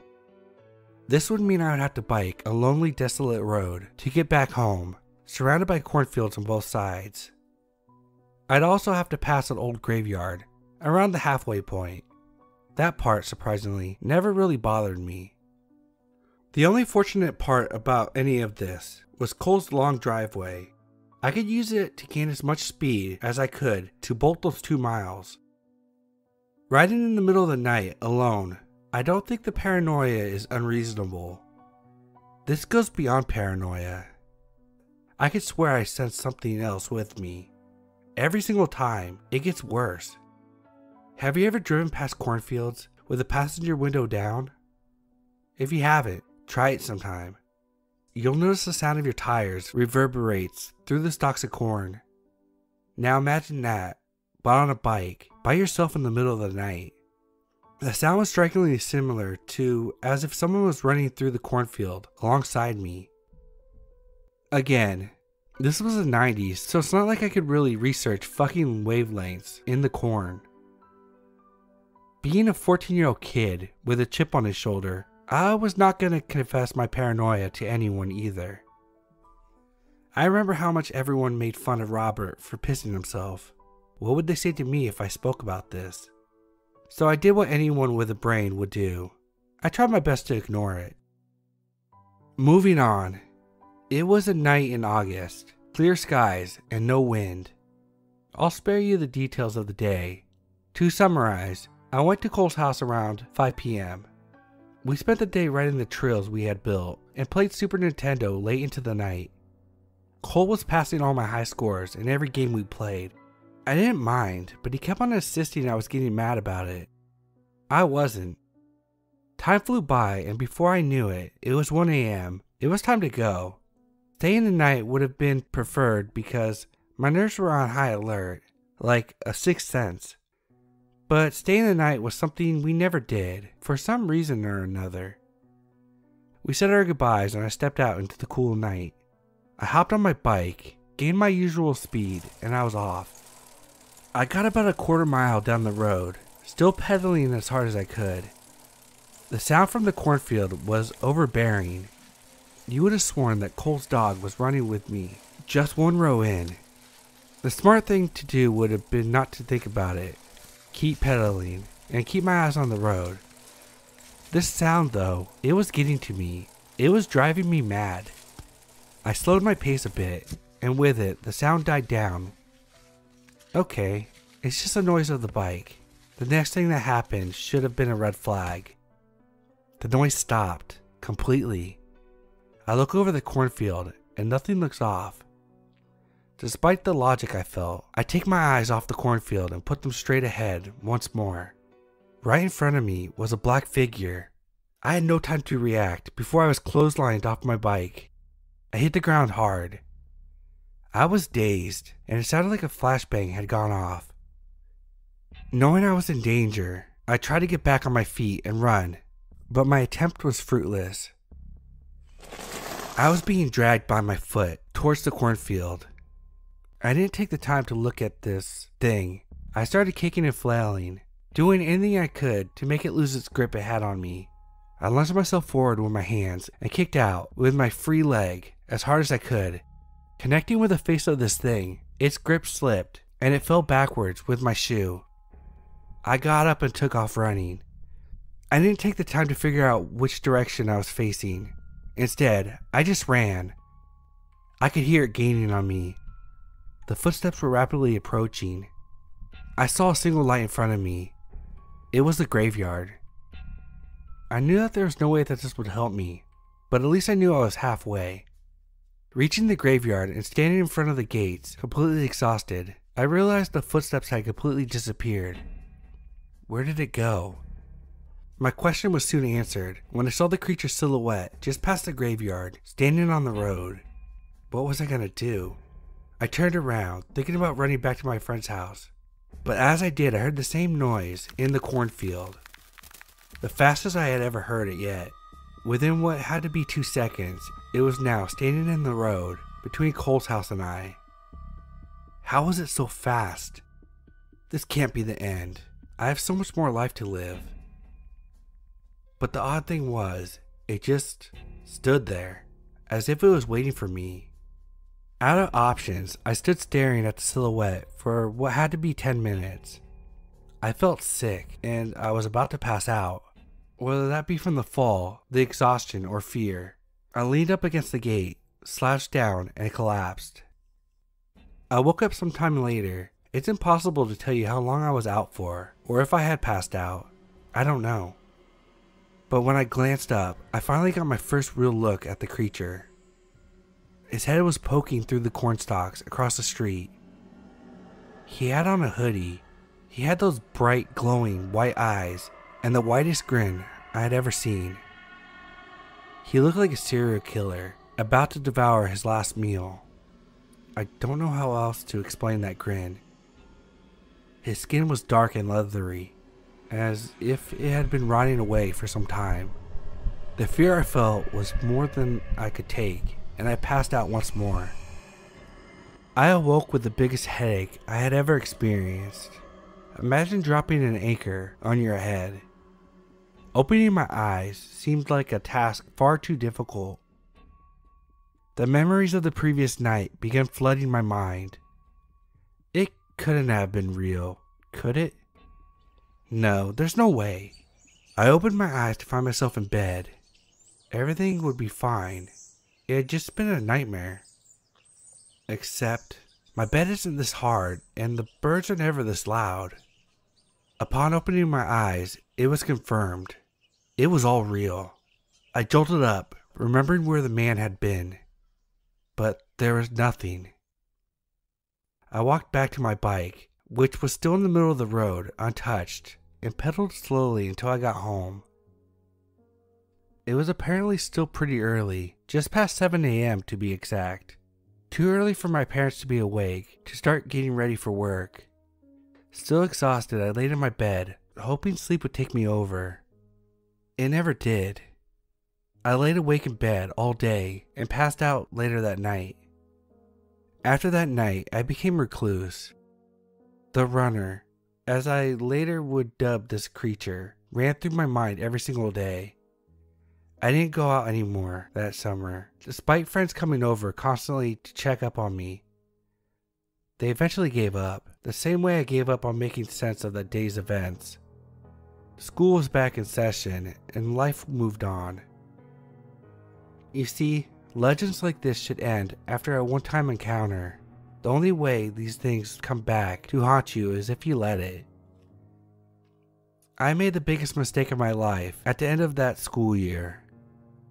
This would mean I would have to bike a lonely, desolate road to get back home, surrounded by cornfields on both sides. I'd also have to pass an old graveyard, around the halfway point. That part, surprisingly, never really bothered me. The only fortunate part about any of this was Cole's long driveway. I could use it to gain as much speed as I could to bolt those 2 miles. Riding in the middle of the night, alone, I don't think the paranoia is unreasonable. This goes beyond paranoia. I could swear I sensed something else with me. Every single time, it gets worse. Have you ever driven past cornfields with the passenger window down? If you haven't, try it sometime. You'll notice the sound of your tires reverberates through the stalks of corn. Now imagine that, but on a bike, by yourself in the middle of the night. The sound was strikingly similar to as if someone was running through the cornfield alongside me. Again, this was the 90s, so it's not like I could really research fucking wavelengths in the corn. Being a 14-year-old kid with a chip on his shoulder, I was not going to confess my paranoia to anyone either. I remember how much everyone made fun of Robert for pissing himself. What would they say to me if I spoke about this? So I did what anyone with a brain would do. I tried my best to ignore it. Moving on. It was a night in August, clear skies and no wind. I'll spare you the details of the day. To summarize, I went to Cole's house around 5 p.m. We spent the day riding the trails we had built and played Super Nintendo late into the night. Cole was passing all my high scores in every game we played. I didn't mind, but he kept on insisting I was getting mad about it. I wasn't. Time flew by, and before I knew it, it was 1 a.m. It was time to go. Staying the night would have been preferred because my nerves were on high alert, like a sixth sense. But staying the night was something we never did, for some reason or another. We said our goodbyes and I stepped out into the cool night. I hopped on my bike, gained my usual speed, and I was off. I got about a quarter mile down the road, still pedaling as hard as I could. The sound from the cornfield was overbearing. You would have sworn that Cole's dog was running with me, just one row in. The smart thing to do would have been not to think about it, keep pedaling, and keep my eyes on the road. This sound though, it was getting to me. It was driving me mad. I slowed my pace a bit, and with it, the sound died down. Okay, it's just the noise of the bike. The next thing that happened should have been a red flag. The noise stopped, completely. I look over the cornfield, and nothing looks off. Despite the logic I felt, I take my eyes off the cornfield and put them straight ahead once more. Right in front of me was a black figure. I had no time to react before I was clotheslined off my bike. I hit the ground hard. I was dazed, and it sounded like a flashbang had gone off. Knowing I was in danger, I tried to get back on my feet and run, but my attempt was fruitless. I was being dragged by my foot towards the cornfield. I didn't take the time to look at this thing. I started kicking and flailing, doing anything I could to make it lose its grip it had on me. I lunged myself forward with my hands and kicked out with my free leg as hard as I could. Connecting with the face of this thing, its grip slipped and it fell backwards with my shoe. I got up and took off running. I didn't take the time to figure out which direction I was facing. Instead, I just ran. I could hear it gaining on me. The footsteps were rapidly approaching. I saw a single light in front of me. It was the graveyard. I knew that there was no way that this would help me, but at least I knew I was halfway. Reaching the graveyard and standing in front of the gates, completely exhausted, I realized the footsteps had completely disappeared. Where did it go? My question was soon answered when I saw the creature's silhouette just past the graveyard, standing on the road. What was I gonna do? I turned around, thinking about running back to my friend's house. But as I did, I heard the same noise in the cornfield. The fastest I had ever heard it yet. Within what had to be 2 seconds, it was now standing in the road between Cole's house and I. How was it so fast? This can't be the end. I have so much more life to live. But the odd thing was, it just stood there, as if it was waiting for me. Out of options, I stood staring at the silhouette for what had to be 10 minutes. I felt sick, and I was about to pass out. Whether that be from the fall, the exhaustion, or fear. I leaned up against the gate, slouched down, and collapsed. I woke up some time later. It's impossible to tell you how long I was out for, or if I had passed out. I don't know. But when I glanced up, I finally got my first real look at the creature. His head was poking through the cornstalks across the street. He had on a hoodie. He had those bright, glowing white eyes and the whitest grin I had ever seen. He looked like a serial killer, about to devour his last meal. I don't know how else to explain that grin. His skin was dark and leathery, as if it had been rotting away for some time. The fear I felt was more than I could take, and I passed out once more. I awoke with the biggest headache I had ever experienced. Imagine dropping an anchor on your head. Opening my eyes seemed like a task far too difficult. The memories of the previous night began flooding my mind. It couldn't have been real, could it? No, there's no way. I opened my eyes to find myself in bed. Everything would be fine. It had just been a nightmare. Except, my bed isn't this hard, and the birds are never this loud. Upon opening my eyes, it was confirmed. It was all real. I jolted up, remembering where the man had been. But there was nothing. I walked back to my bike, which was still in the middle of the road, untouched, and pedaled slowly until I got home. It was apparently still pretty early, just past 7 a.m. to be exact. Too early for my parents to be awake, to start getting ready for work. Still exhausted, I laid in my bed, hoping sleep would take me over. It never did. I laid awake in bed all day and passed out later that night. After that night, I became recluse. The runner, as I later would dub this creature, ran through my mind every single day. I didn't go out anymore that summer, despite friends coming over constantly to check up on me. They eventually gave up, the same way I gave up on making sense of that day's events. School was back in session, and life moved on. You see, legends like this should end after a one-time encounter. The only way these things come back to haunt you is if you let it. I made the biggest mistake of my life at the end of that school year.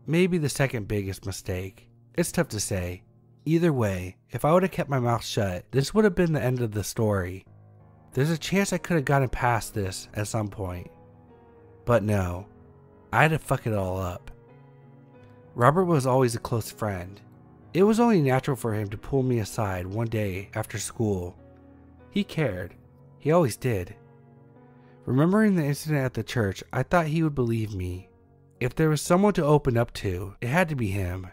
Maybe the second biggest mistake. It's tough to say. Either way, if I would have kept my mouth shut, this would have been the end of the story. There's a chance I could have gotten past this at some point. But no, I had to fuck it all up. Robert was always a close friend. It was only natural for him to pull me aside one day after school. He cared. He always did. Remembering the incident at the church, I thought he would believe me. If there was someone to open up to, it had to be him.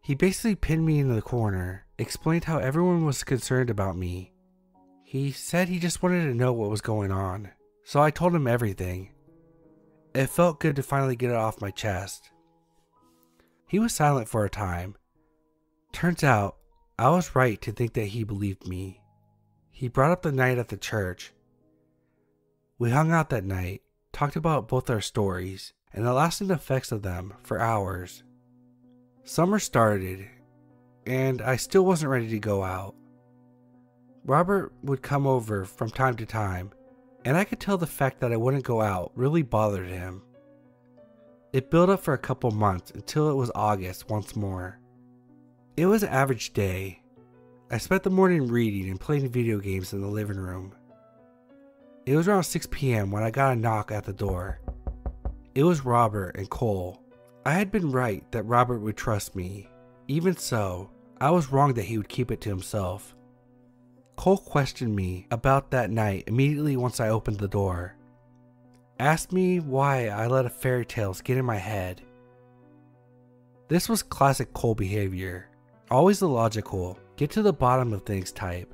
He basically pinned me into the corner, explained how everyone was concerned about me. He said he just wanted to know what was going on, so I told him everything. It felt good to finally get it off my chest. He was silent for a time. Turns out, I was right to think that he believed me. He brought up the night at the church. We hung out that night, talked about both our stories, and the lasting effects of them for hours. Summer started, and I still wasn't ready to go out. Robert would come over from time to time, and I could tell the fact that I wouldn't go out really bothered him. It built up for a couple months until it was August once more. It was an average day. I spent the morning reading and playing video games in the living room. It was around 6 p.m. when I got a knock at the door. It was Robert and Cole. I had been right that Robert would trust me. Even so, I was wrong that he would keep it to himself. Cole questioned me about that night immediately once I opened the door. Asked me why I let fairy tales get in my head. This was classic Cole behavior. Always the logical, get to the bottom of things type.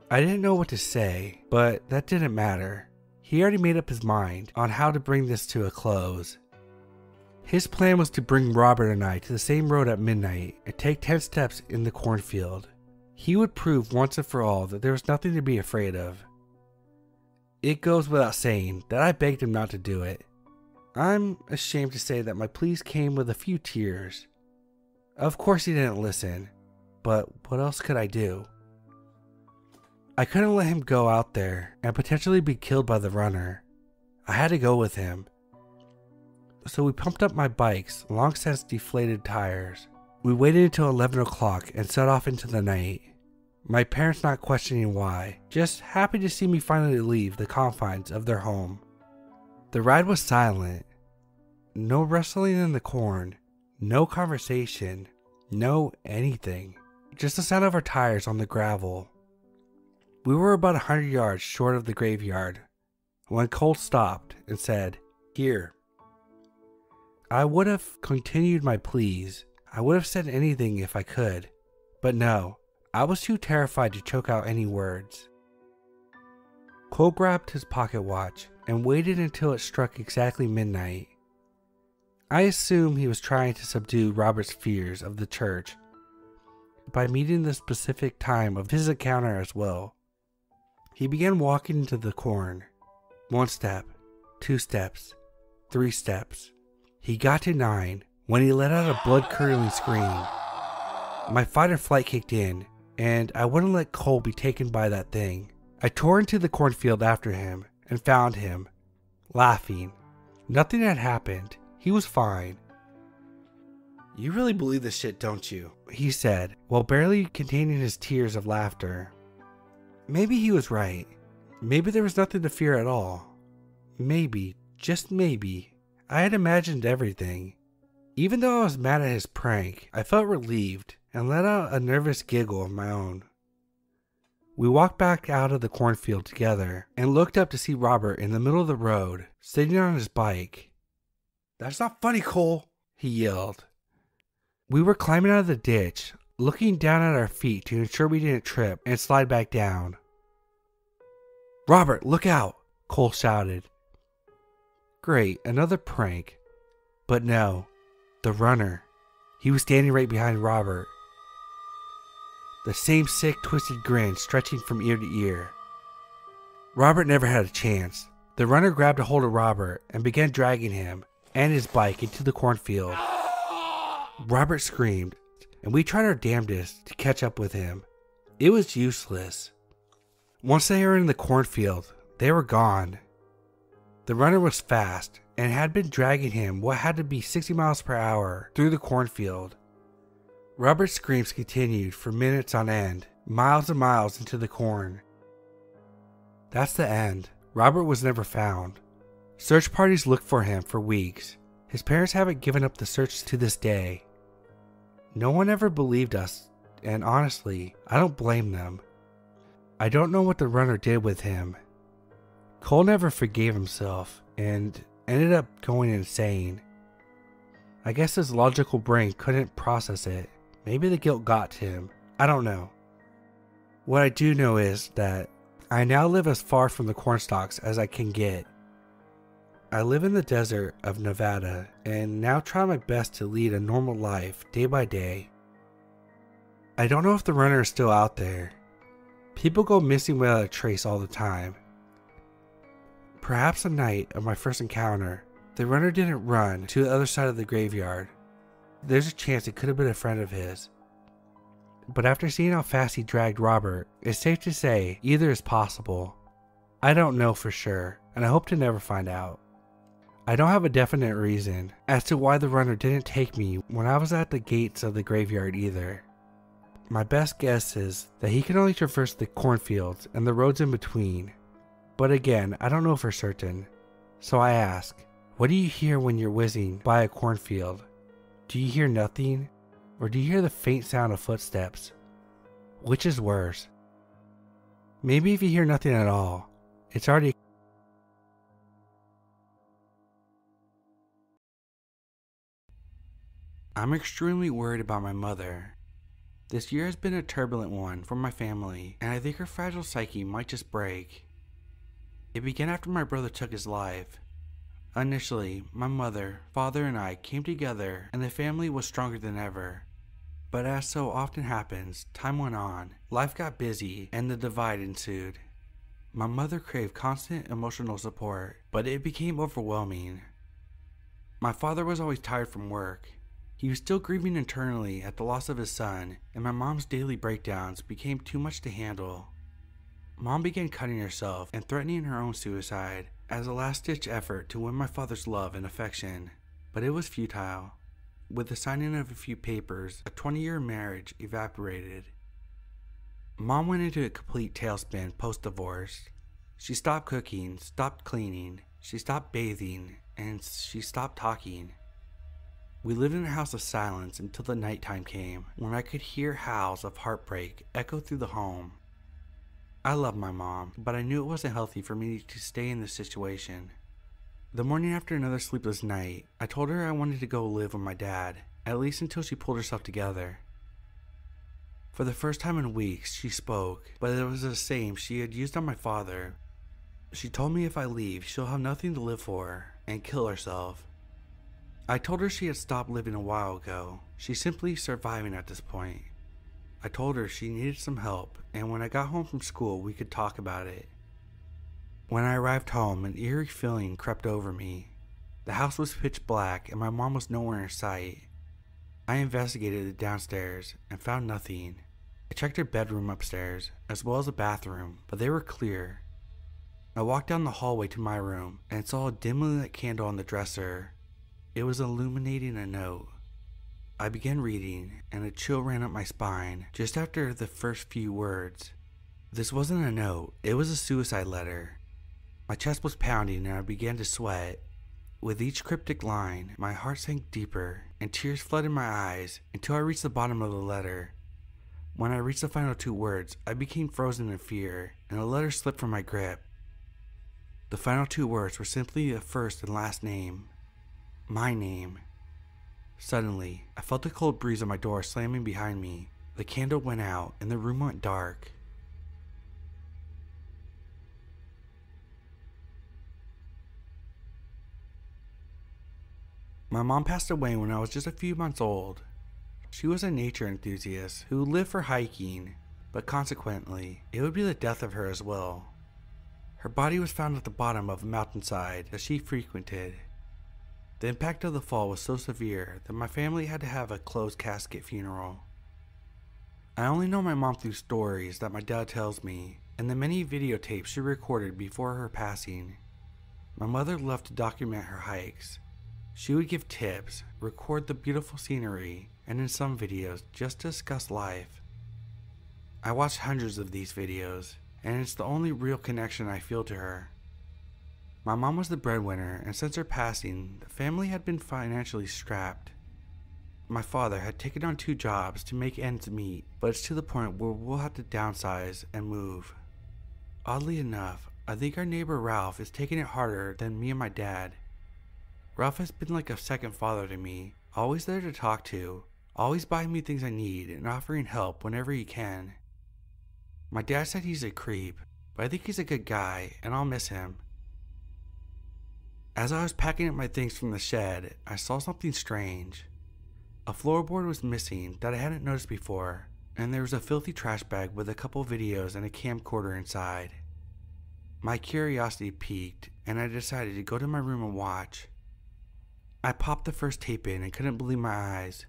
I didn't know what to say, but that didn't matter. He already made up his mind on how to bring this to a close. His plan was to bring Robert and I to the same road at midnight and take 10 steps in the cornfield. He would prove once and for all that there was nothing to be afraid of. It goes without saying that I begged him not to do it. I'm ashamed to say that my pleas came with a few tears. Of course he didn't listen, but what else could I do? I couldn't let him go out there and potentially be killed by the runner. I had to go with him. So we pumped up my bike's long since deflated tires. We waited until 11 o'clock and set off into the night. my parents not questioning why, just happy to see me finally leave the confines of their home. The ride was silent. No rustling in the corn, no conversation, no anything. Just the sound of our tires on the gravel. We were about 100 yards short of the graveyard when Cole stopped and said, "Here." I would have continued my pleas. I would have said anything if I could, but no, I was too terrified to choke out any words. Cole grabbed his pocket watch and waited until it struck exactly midnight. I assume he was trying to subdue Robert's fears of the church by meeting the specific time of his encounter as well. He began walking into the corn. 1 step, 2 steps, 3 steps. He got to 9 when he let out a blood-curdling scream. My fight or flight kicked in, and I wouldn't let Cole be taken by that thing. I tore into the cornfield after him and found him, laughing. Nothing had happened. He was fine. "You really believe this shit, don't you?" he said, while barely containing his tears of laughter. Maybe he was right. Maybe there was nothing to fear at all. Maybe, just maybe, I had imagined everything. Even though I was mad at his prank, I felt relieved and let out a nervous giggle of my own. We walked back out of the cornfield together and looked up to see Robert in the middle of the road, sitting on his bike. "That's not funny, Cole," he yelled. We were climbing out of the ditch, looking down at our feet to ensure we didn't trip and slide back down. "Robert, look out," Cole shouted. Great, another prank. But no, the runner. He was standing right behind Robert. The same sick, twisted grin stretching from ear to ear. Robert never had a chance. The runner grabbed a hold of Robert and began dragging him and his bike into the cornfield. Robert screamed, and we tried our damnedest to catch up with him. It was useless. Once they were in the cornfield, they were gone. The runner was fast and had been dragging him what had to be 60 miles per hour through the cornfield. Robert's screams continued for minutes on end, miles and miles into the corn. That's the end. Robert was never found. Search parties looked for him for weeks. His parents haven't given up the search to this day. No one ever believed us, and honestly, I don't blame them. I don't know what the runner did with him. Cole never forgave himself and ended up going insane. I guess his logical brain couldn't process it. Maybe the guilt got to him. I don't know. What I do know is that I now live as far from the cornstalks as I can get. I live in the desert of Nevada and now try my best to lead a normal life day by day. I don't know if the runner is still out there. People go missing without a trace all the time. Perhaps the night of my first encounter, the runner didn't run to the other side of the graveyard. There's a chance it could have been a friend of his. But after seeing how fast he dragged Robert, it's safe to say either is possible. I don't know for sure, and I hope to never find out. I don't have a definite reason as to why the runner didn't take me when I was at the gates of the graveyard either. My best guess is that he can only traverse the cornfields and the roads in between. But again, I don't know for certain. So I ask, what do you hear when you're whizzing by a cornfield? Do you hear nothing? Or do you hear the faint sound of footsteps? Which is worse? Maybe if you hear nothing at all, it's already... I'm extremely worried about my mother. This year has been a turbulent one for my family, and I think her fragile psyche might just break. It began after my brother took his life. Initially, my mother, father, and I came together, and the family was stronger than ever. But as so often happens, time went on, life got busy, and the divide ensued. My mother craved constant emotional support, but it became overwhelming. My father was always tired from work. He was still grieving internally at the loss of his son, and my mom's daily breakdowns became too much to handle. Mom began cutting herself and threatening her own suicide as a last-ditch effort to win my father's love and affection, but it was futile. With the signing of a few papers, a 20-year marriage evaporated. Mom went into a complete tailspin post-divorce. She stopped cooking, stopped cleaning, she stopped bathing, and she stopped talking. We lived in a house of silence until the nighttime came, when I could hear howls of heartbreak echo through the home. I loved my mom, but I knew it wasn't healthy for me to stay in this situation. The morning after another sleepless night, I told her I wanted to go live with my dad, at least until she pulled herself together. For the first time in weeks, she spoke, but it was the same she had used on my father. She told me if I leave, she'll have nothing to live for and kill herself. I told her she had stopped living a while ago. She's simply surviving at this point. I told her she needed some help, and when I got home from school, we could talk about it. When I arrived home, an eerie feeling crept over me. The house was pitch black, and my mom was nowhere in sight. I investigated the downstairs and found nothing. I checked her bedroom upstairs, as well as the bathroom, but they were clear. I walked down the hallway to my room and saw a dimly lit candle on the dresser. It was illuminating a note. I began reading, and a chill ran up my spine just after the first few words. This wasn't a note, it was a suicide letter. My chest was pounding and I began to sweat. With each cryptic line, my heart sank deeper and tears flooded my eyes until I reached the bottom of the letter. When I reached the final two words, I became frozen in fear and the letter slipped from my grip. The final two words were simply the first and last name. My name. Suddenly, I felt a cold breeze on my door slamming behind me. The candle went out and the room went dark. My mom passed away when I was just a few months old. She was a nature enthusiast who lived for hiking, but consequently, it would be the death of her as well. Her body was found at the bottom of a mountainside that she frequented. The impact of the fall was so severe that my family had to have a closed casket funeral. I only know my mom through stories that my dad tells me and the many videotapes she recorded before her passing. My mother loved to document her hikes. She would give tips, record the beautiful scenery, and in some videos just discuss life. I watched hundreds of these videos, and it's the only real connection I feel to her. My mom was the breadwinner, and since her passing, the family had been financially strapped. My father had taken on 2 jobs to make ends meet, but it's to the point where we'll have to downsize and move. Oddly enough, I think our neighbor Ralph is taking it harder than me and my dad. Ralph has been like a second father to me, always there to talk to, always buying me things I need and offering help whenever he can. My dad said he's a creep, but I think he's a good guy and I'll miss him. As I was packing up my things from the shed, I saw something strange. A floorboard was missing that I hadn't noticed before, and there was a filthy trash bag with a couple videos and a camcorder inside. My curiosity piqued, and I decided to go to my room and watch. I popped the first tape in and couldn't believe my eyes.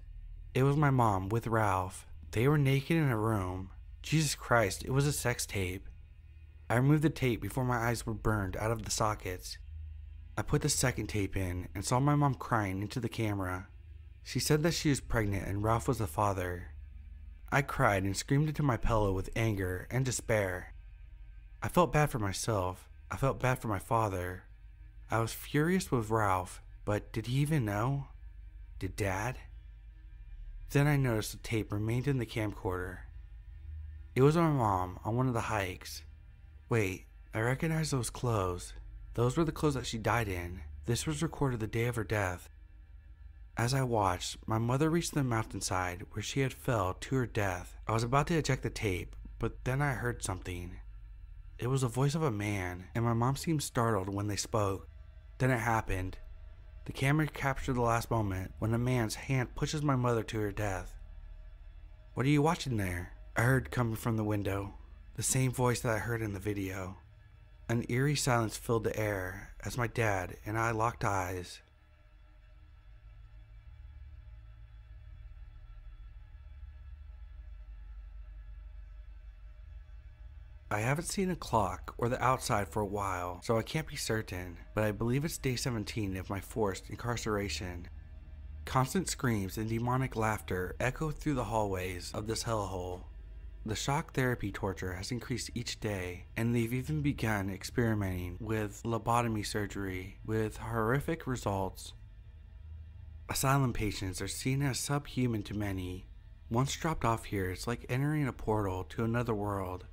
It was my mom with Ralph. They were naked in a room. Jesus Christ, it was a sex tape. I removed the tape before my eyes were burned out of the sockets. I put the second tape in and saw my mom crying into the camera. She said that she was pregnant and Ralph was the father. I cried and screamed into my pillow with anger and despair. I felt bad for myself. I felt bad for my father. I was furious with Ralph, but did he even know? Did Dad? Then I noticed the tape remained in the camcorder. It was my mom on one of the hikes. Wait, I recognize those clothes. Those were the clothes that she died in. This was recorded the day of her death. As I watched, my mother reached the mountainside where she had fell to her death. I was about to eject the tape, but then I heard something. It was the voice of a man, and my mom seemed startled when they spoke. Then it happened. The camera captured the last moment when a man's hand pushes my mother to her death. "What are you watching there?" I heard coming from the window. The same voice that I heard in the video. An eerie silence filled the air as my dad and I locked eyes. I haven't seen a clock or the outside for a while, so I can't be certain, but I believe it's day 17 of my forced incarceration. Constant screams and demonic laughter echo through the hallways of this hellhole. The shock therapy torture has increased each day, and they've even begun experimenting with lobotomy surgery with horrific results. Asylum patients are seen as subhuman to many. Once dropped off here, it's like entering a portal to another world.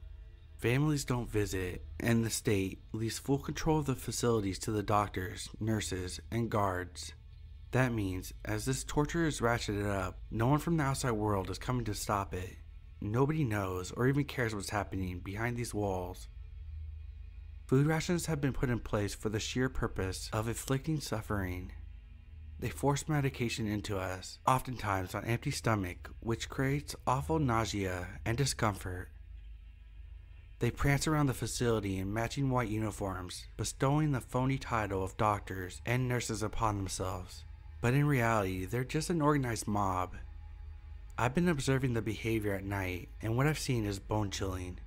Families don't visit, and the state leaves full control of the facilities to the doctors, nurses, and guards. That means, as this torture is ratcheted up, no one from the outside world is coming to stop it. Nobody knows or even cares what's happening behind these walls. Food rations have been put in place for the sheer purpose of inflicting suffering. They force medication into us, oftentimes on empty stomach, which creates awful nausea and discomfort. They prance around the facility in matching white uniforms, bestowing the phony title of doctors and nurses upon themselves. But in reality, they're just an organized mob. I've been observing the behavior at night, and what I've seen is bone-chilling.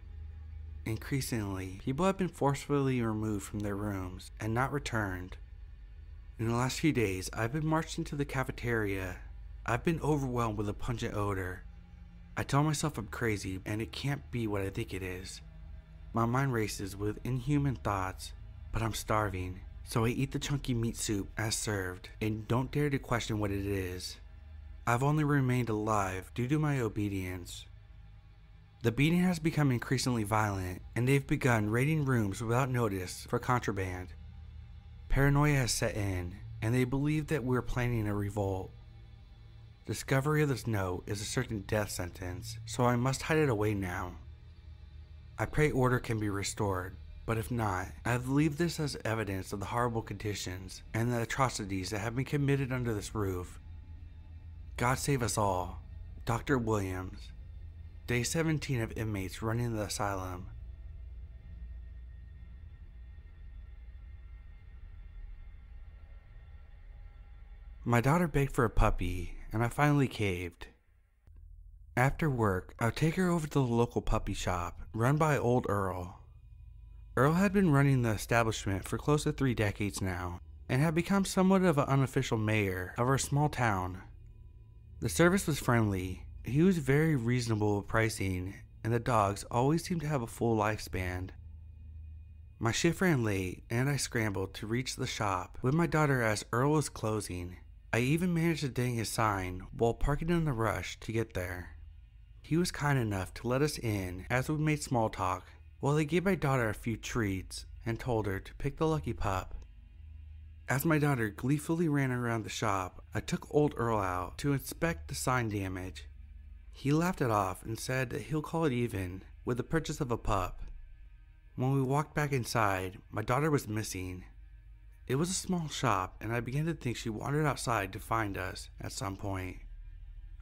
Increasingly, people have been forcefully removed from their rooms and not returned. In the last few days, I've been marched into the cafeteria. I've been overwhelmed with a pungent odor. I tell myself I'm crazy and it can't be what I think it is. My mind races with inhuman thoughts, but I'm starving, so I eat the chunky meat soup as served and don't dare to question what it is. I've only remained alive due to my obedience. The beating has become increasingly violent, and they've begun raiding rooms without notice for contraband. Paranoia has set in, and they believe that we're planning a revolt. Discovery of this note is a certain death sentence, so I must hide it away now. I pray order can be restored, but if not, I believe this as evidence of the horrible conditions and the atrocities that have been committed under this roof. God save us all. Dr. Williams. Day 17 of inmates running the asylum. My daughter begged for a puppy, and I finally caved. After work, I'll take her over to the local puppy shop, run by old Earl. Earl had been running the establishment for close to 3 decades now, and had become somewhat of an unofficial mayor of our small town. The service was friendly, he was very reasonable with pricing, and the dogs always seemed to have a full lifespan. My shift ran late, and I scrambled to reach the shop with my daughter as Earl was closing. I even managed to ding his sign while parking in the rush to get there. He was kind enough to let us in as we made small talk, while he gave my daughter a few treats and told her to pick the lucky pup. As my daughter gleefully ran around the shop, I took old Earl out to inspect the sign damage. He laughed it off and said that he'll call it even with the purchase of a pup. When we walked back inside, my daughter was missing. It was a small shop, and I began to think she wandered outside to find us at some point.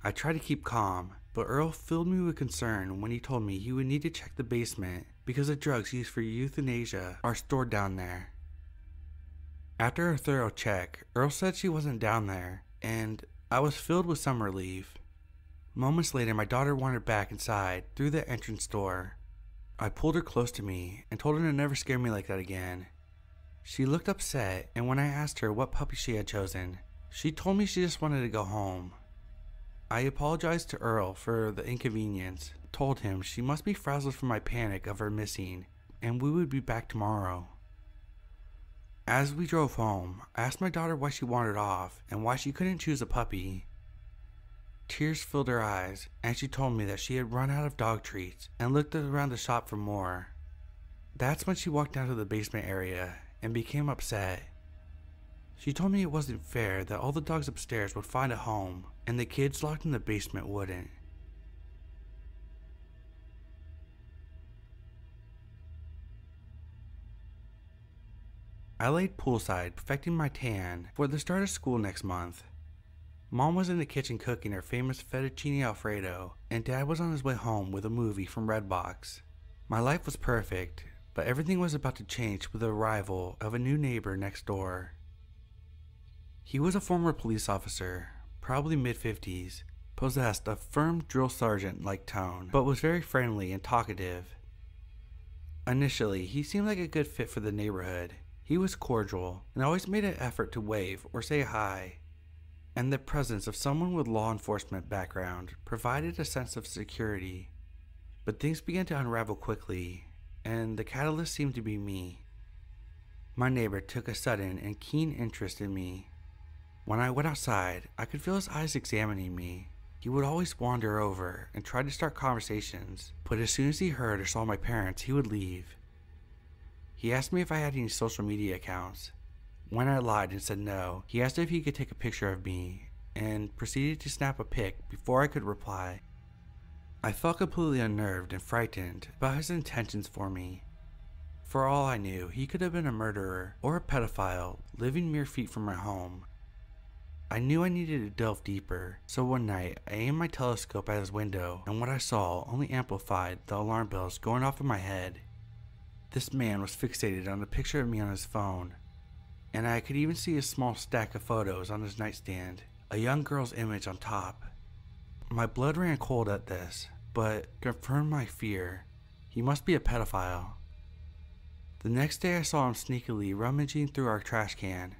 I tried to keep calm, but Earl filled me with concern when he told me he would need to check the basement because the drugs used for euthanasia are stored down there. After a thorough check, Earl said she wasn't down there, and I was filled with some relief. Moments later, my daughter wandered back inside through the entrance door. I pulled her close to me and told her to never scare me like that again. She looked upset, and when I asked her what puppy she had chosen, she told me she just wanted to go home. I apologized to Earl for the inconvenience, told him she must be frazzled from my panic of her missing, and we would be back tomorrow. As we drove home, I asked my daughter why she wandered off and why she couldn't choose a puppy. Tears filled her eyes, and she told me that she had run out of dog treats and looked around the shop for more. That's when she walked down to the basement area and became upset. She told me it wasn't fair that all the dogs upstairs would find a home and the kids locked in the basement wouldn't. I laid poolside perfecting my tan for the start of school next month. Mom was in the kitchen cooking her famous fettuccine alfredo, and Dad was on his way home with a movie from Redbox. My life was perfect, but everything was about to change with the arrival of a new neighbor next door. He was a former police officer, probably mid-50s, possessed a firm drill sergeant-like tone, but was very friendly and talkative. Initially, he seemed like a good fit for the neighborhood. He was cordial and always made an effort to wave or say hi, and the presence of someone with law enforcement background provided a sense of security. But things began to unravel quickly, and the catalyst seemed to be me. My neighbor took a sudden and keen interest in me. When I went outside, I could feel his eyes examining me. He would always wander over and try to start conversations, but as soon as he heard or saw my parents, he would leave. He asked me if I had any social media accounts. When I lied and said no, he asked if he could take a picture of me and proceeded to snap a pic before I could reply. I felt completely unnerved and frightened about his intentions for me. For all I knew, he could have been a murderer or a pedophile living mere feet from my home. I knew I needed to delve deeper, so one night I aimed my telescope at his window, and what I saw only amplified the alarm bells going off in my head. This man was fixated on a picture of me on his phone, and I could even see a small stack of photos on his nightstand, a young girl's image on top. My blood ran cold at this, but confirmed my fear. He must be a pedophile. The next day I saw him sneakily rummaging through our trash can.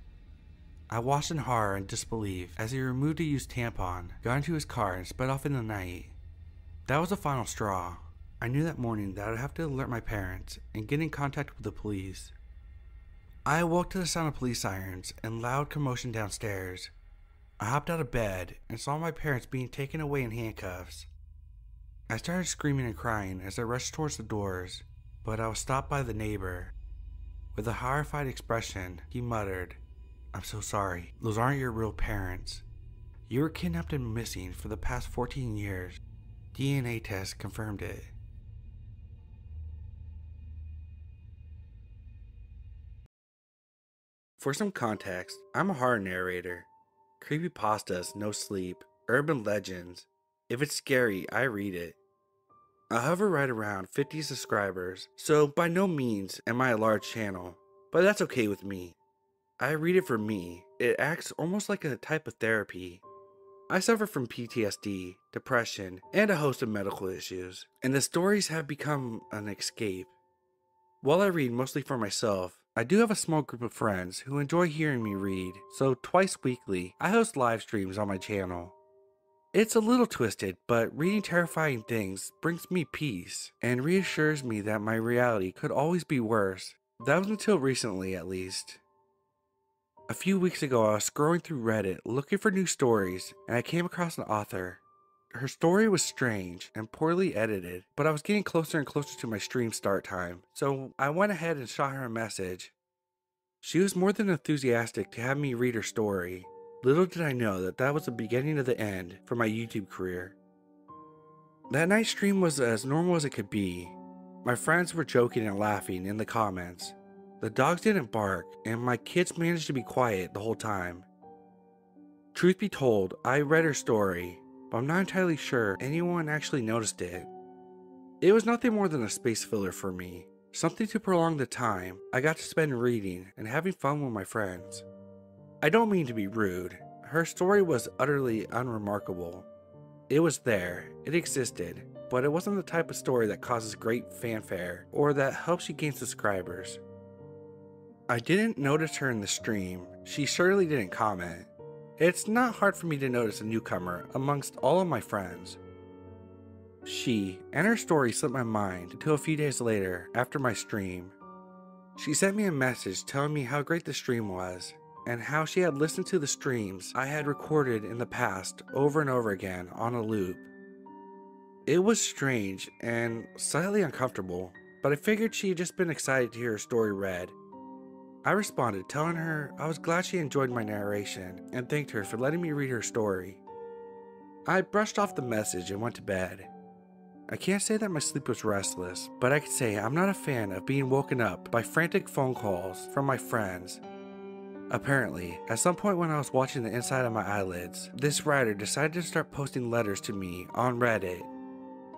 I watched in horror and disbelief as he removed a used tampon, got into his car, and sped off in the night. That was the final straw. I knew that morning that I would have to alert my parents and get in contact with the police. I awoke to the sound of police sirens and loud commotion downstairs. I hopped out of bed and saw my parents being taken away in handcuffs. I started screaming and crying as I rushed towards the doors, but I was stopped by the neighbor. With a horrified expression, he muttered, "I'm so sorry. Those aren't your real parents. You were kidnapped and missing for the past 14 years. DNA tests confirmed it." For some context, I'm a horror narrator. Creepypastas, Nosleep, urban legends. If it's scary, I read it. I hover right around 50 subscribers, so by no means am I a large channel, but that's okay with me. I read it for me. It acts almost like a type of therapy. I suffer from PTSD, depression, and a host of medical issues, and the stories have become an escape. While I read mostly for myself, I do have a small group of friends who enjoy hearing me read, so twice weekly, I host live streams on my channel. It's a little twisted, but reading terrifying things brings me peace and reassures me that my reality could always be worse. That was until recently, at least. A few weeks ago, I was scrolling through Reddit looking for new stories, and I came across an author. Her story was strange and poorly edited, but I was getting closer and closer to my stream start time, so I went ahead and shot her a message. She was more than enthusiastic to have me read her story. Little did I know that that was the beginning of the end for my YouTube career. That night stream was as normal as it could be. My friends were joking and laughing in the comments. The dogs didn't bark, and my kids managed to be quiet the whole time. Truth be told, I read her story, but I'm not entirely sure anyone actually noticed it. It was nothing more than a space filler for me, something to prolong the time I got to spend reading and having fun with my friends. I don't mean to be rude, her story was utterly unremarkable. It was there, it existed, but it wasn't the type of story that causes great fanfare or that helps you gain subscribers. I didn't notice her in the stream, she surely didn't comment. It's not hard for me to notice a newcomer amongst all of my friends. She and her story slipped my mind until a few days later after my stream. She sent me a message telling me how great the stream was and how she had listened to the streams I had recorded in the past over and over again on a loop. It was strange and slightly uncomfortable, but I figured she had just been excited to hear her story read. I responded telling her I was glad she enjoyed my narration and thanked her for letting me read her story. I brushed off the message and went to bed. I can't say that my sleep was restless, but I could say I'm not a fan of being woken up by frantic phone calls from my friends. Apparently, at some point when I was watching the inside of my eyelids, this writer decided to start posting letters to me on Reddit.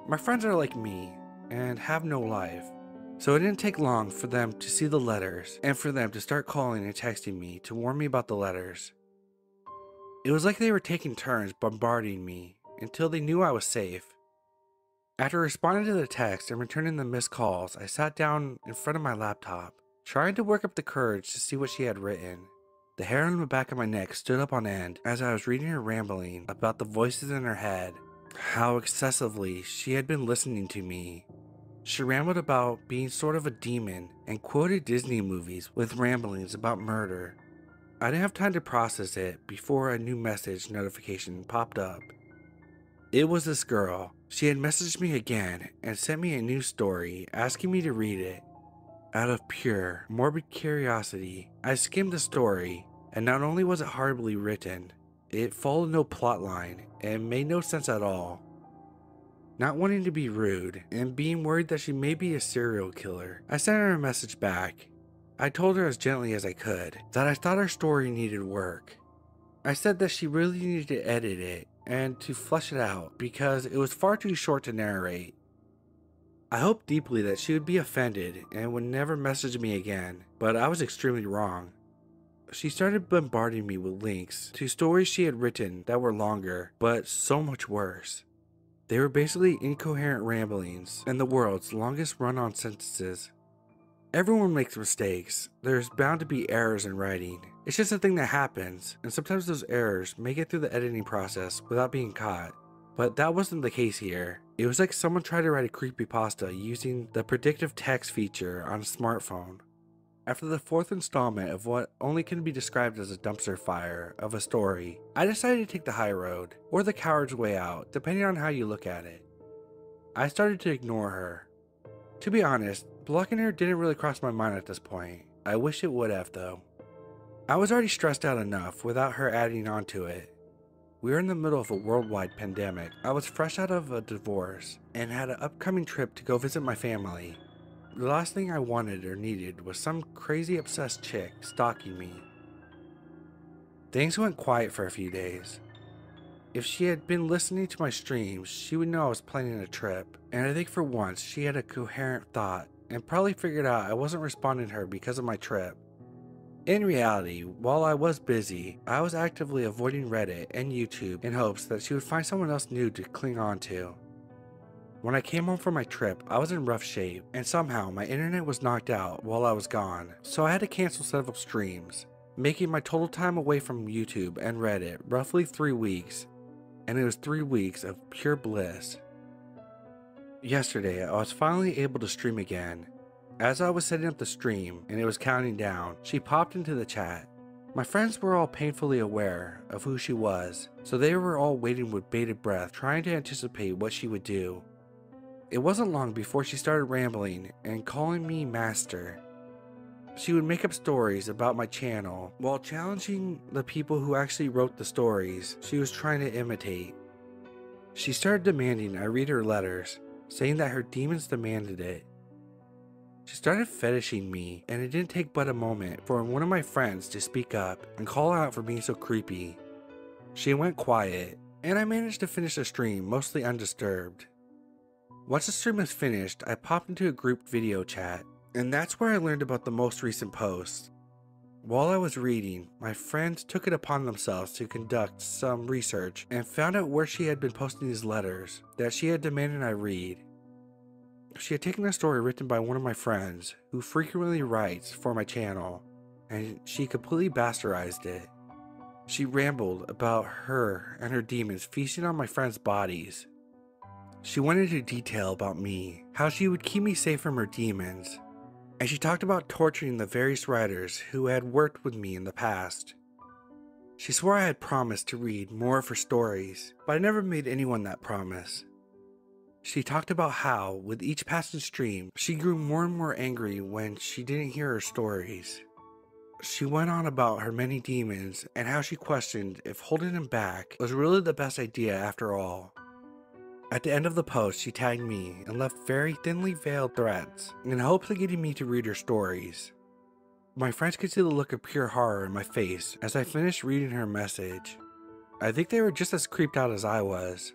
My friends are like me and have no life. So it didn't take long for them to see the letters and for them to start calling and texting me to warn me about the letters. It was like they were taking turns bombarding me until they knew I was safe. After responding to the text and returning the missed calls, I sat down in front of my laptop, trying to work up the courage to see what she had written. The hair on the back of my neck stood up on end as I was reading her rambling about the voices in her head, how excessively she had been listening to me. She rambled about being sort of a demon and quoted Disney movies with ramblings about murder. I didn't have time to process it before a new message notification popped up. It was this girl. She had messaged me again and sent me a new story asking me to read it. Out of pure, morbid curiosity, I skimmed the story, and not only was it horribly written, it followed no plotline and made no sense at all. Not wanting to be rude and being worried that she may be a serial killer, I sent her a message back. I told her as gently as I could that I thought her story needed work. I said that she really needed to edit it and to flesh it out because it was far too short to narrate. I hoped deeply that she would be offended and would never message me again, but I was extremely wrong. She started bombarding me with links to stories she had written that were longer, but so much worse. They were basically incoherent ramblings and the world's longest run-on sentences. Everyone makes mistakes. There's bound to be errors in writing. It's just a thing that happens, and sometimes those errors make it through the editing process without being caught. But that wasn't the case here. It was like someone tried to write a creepypasta using the predictive text feature on a smartphone. After the fourth installment of what only can be described as a dumpster fire of a story, I decided to take the high road, or the coward's way out, depending on how you look at it. I started to ignore her. To be honest, blocking her didn't really cross my mind at this point. I wish it would have though. I was already stressed out enough without her adding on to it. We were in the middle of a worldwide pandemic. I was fresh out of a divorce and had an upcoming trip to go visit my family. The last thing I wanted or needed was some crazy obsessed chick stalking me. Things went quiet for a few days. If she had been listening to my streams, she would know I was planning a trip, and I think for once she had a coherent thought and probably figured out I wasn't responding to her because of my trip. In reality, while I was busy, I was actively avoiding Reddit and YouTube in hopes that she would find someone else new to cling on to. When I came home from my trip, I was in rough shape, and somehow my internet was knocked out while I was gone, so I had to cancel several streams, making my total time away from YouTube and Reddit roughly 3 weeks, and it was 3 weeks of pure bliss. Yesterday, I was finally able to stream again. As I was setting up the stream and it was counting down, she popped into the chat. My friends were all painfully aware of who she was, so they were all waiting with bated breath, trying to anticipate what she would do. It wasn't long before she started rambling and calling me master. She would make up stories about my channel while challenging the people who actually wrote the stories she was trying to imitate. She started demanding I read her letters, saying that her demons demanded it. She started fetishing me, and it didn't take but a moment for one of my friends to speak up and call out for being so creepy. She went quiet, and I managed to finish the stream mostly undisturbed. Once the stream was finished, I popped into a group video chat, and that's where I learned about the most recent post. While I was reading, my friends took it upon themselves to conduct some research and found out where she had been posting these letters that she had demanded I read. She had taken a story written by one of my friends who frequently writes for my channel, and she completely bastardized it. She rambled about her and her demons feasting on my friends' bodies. She went into detail about me, how she would keep me safe from her demons, and she talked about torturing the various writers who had worked with me in the past. She swore I had promised to read more of her stories, but I never made anyone that promise. She talked about how, with each passing stream, she grew more and more angry when she didn't hear her stories. She went on about her many demons and how she questioned if holding them back was really the best idea after all. At the end of the post, she tagged me and left very thinly veiled threats in hopes of getting me to read her stories. My friends could see the look of pure horror in my face as I finished reading her message. I think they were just as creeped out as I was.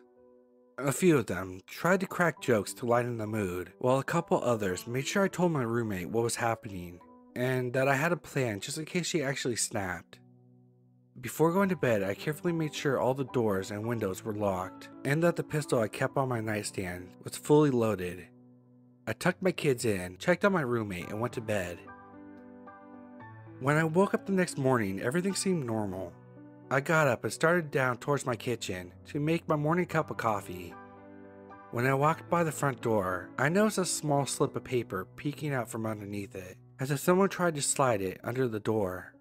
A few of them tried to crack jokes to lighten the mood, while a couple others made sure I told my roommate what was happening, and that I had a plan just in case she actually snapped. Before going to bed, I carefully made sure all the doors and windows were locked, and that the pistol I kept on my nightstand was fully loaded. I tucked my kids in, checked on my roommate, and went to bed. When I woke up the next morning, everything seemed normal. I got up and started down towards my kitchen to make my morning cup of coffee. When I walked by the front door, I noticed a small slip of paper peeking out from underneath it, as if someone tried to slide it under the door.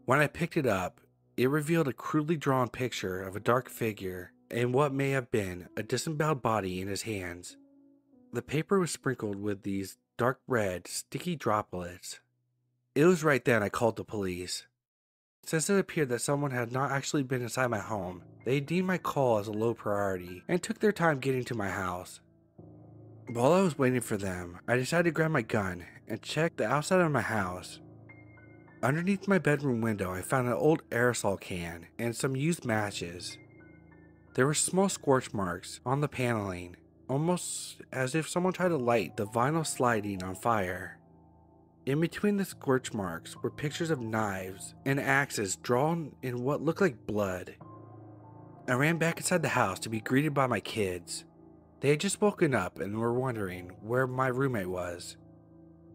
When I picked it up, it revealed a crudely drawn picture of a dark figure and what may have been a disemboweled body in his hands. The paper was sprinkled with these dark red, sticky droplets. It was right then I called the police. Since it appeared that someone had not actually been inside my home, they deemed my call as a low priority and took their time getting to my house. While I was waiting for them, I decided to grab my gun and check the outside of my house. Underneath my bedroom window, I found an old aerosol can and some used matches. There were small scorch marks on the paneling, almost as if someone tried to light the vinyl sliding on fire. In between the scorch marks were pictures of knives and axes drawn in what looked like blood. I ran back inside the house to be greeted by my kids. They had just woken up and were wondering where my roommate was.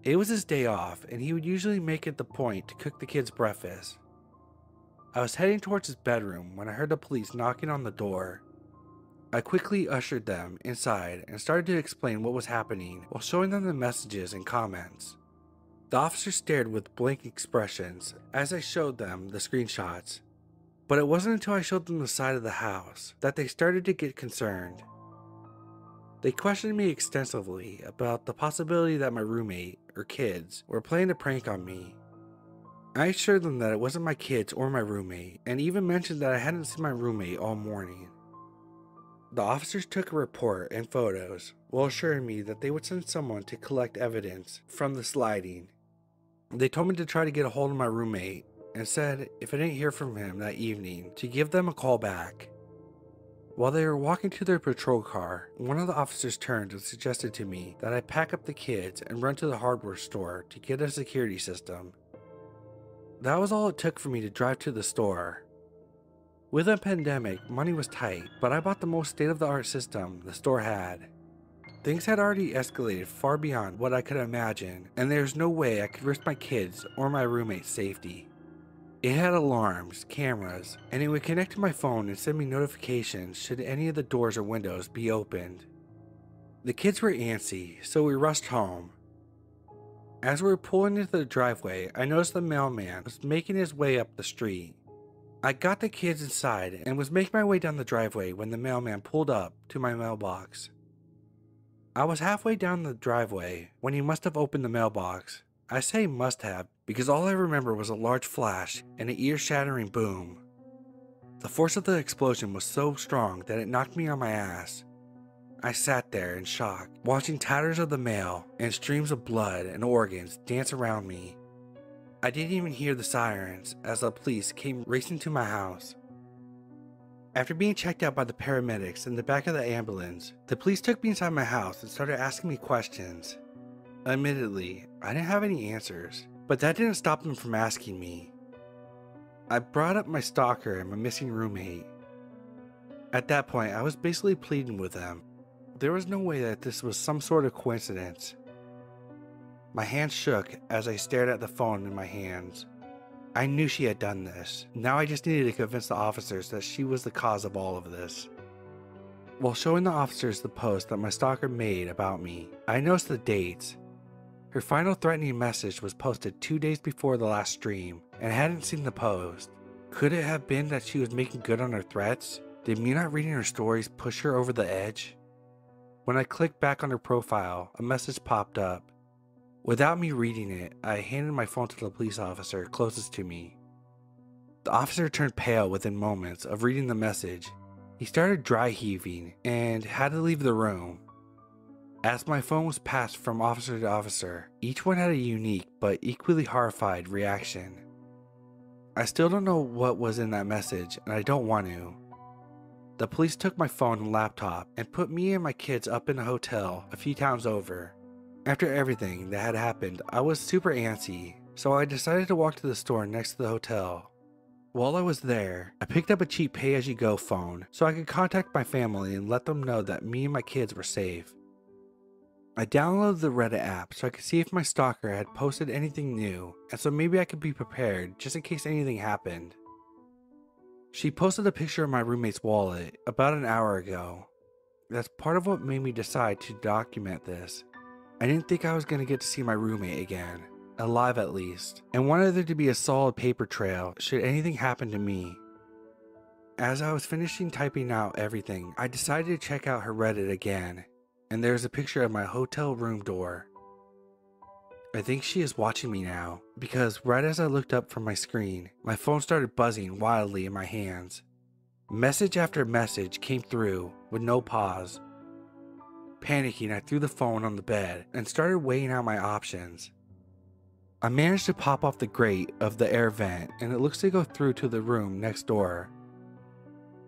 It was his day off, and he would usually make it the point to cook the kids breakfast. I was heading towards his bedroom when I heard the police knocking on the door. I quickly ushered them inside and started to explain what was happening while showing them the messages and comments. The officers stared with blank expressions as I showed them the screenshots, but it wasn't until I showed them the side of the house that they started to get concerned. They questioned me extensively about the possibility that my roommate or kids were playing a prank on me. I assured them that it wasn't my kids or my roommate, and even mentioned that I hadn't seen my roommate all morning. The officers took a report and photos while assuring me that they would send someone to collect evidence from the sliding. They told me to try to get a hold of my roommate and said if I didn't hear from him that evening to give them a call back. While they were walking to their patrol car, one of the officers turned and suggested to me that I pack up the kids and run to the hardware store to get a security system. That was all it took for me to drive to the store. With a pandemic, money was tight, but I bought the most state-of-the-art system the store had. Things had already escalated far beyond what I could imagine, and there's no way I could risk my kids or my roommate's safety. It had alarms, cameras, and it would connect to my phone and send me notifications should any of the doors or windows be opened. The kids were antsy, so we rushed home. As we were pulling into the driveway, I noticed the mailman was making his way up the street. I got the kids inside and was making my way down the driveway when the mailman pulled up to my mailbox. I was halfway down the driveway when he must have opened the mailbox. I say must have because all I remember was a large flash and an ear-shattering boom. The force of the explosion was so strong that it knocked me on my ass. I sat there in shock, watching tatters of the mail and streams of blood and organs dance around me. I didn't even hear the sirens as the police came racing to my house. After being checked out by the paramedics in the back of the ambulance, the police took me inside my house and started asking me questions. Admittedly, I didn't have any answers, but that didn't stop them from asking me. I brought up my stalker and my missing roommate. At that point, I was basically pleading with them. There was no way that this was some sort of coincidence. My hands shook as I stared at the phone in my hands. I knew she had done this. Now I just needed to convince the officers that she was the cause of all of this. While showing the officers the post that my stalker made about me, I noticed the dates. Her final threatening message was posted 2 days before the last stream, and I hadn't seen the post. Could it have been that she was making good on her threats? Did me not reading her stories push her over the edge? When I clicked back on her profile, a message popped up. Without me reading it, I handed my phone to the police officer closest to me. The officer turned pale within moments of reading the message. He started dry heaving and had to leave the room. As my phone was passed from officer to officer, each one had a unique but equally horrified reaction. I still don't know what was in that message, and I don't want to. The police took my phone and laptop and put me and my kids up in a hotel a few towns over. After everything that had happened, I was super antsy, so I decided to walk to the store next to the hotel. While I was there, I picked up a cheap pay-as-you-go phone so I could contact my family and let them know that me and my kids were safe. I downloaded the Reddit app so I could see if my stalker had posted anything new, and so maybe I could be prepared just in case anything happened. She posted a picture of my roommate's wallet about an hour ago. That's part of what made me decide to document this. I didn't think I was going to get to see my roommate again, alive at least, and wanted there to be a solid paper trail should anything happen to me. As I was finishing typing out everything, I decided to check out her Reddit again, and there's a picture of my hotel room door. I think she is watching me now, because right as I looked up from my screen, my phone started buzzing wildly in my hands. Message after message came through with no pause. Panicking, I threw the phone on the bed and started weighing out my options. I managed to pop off the grate of the air vent, and it looks to go through to the room next door.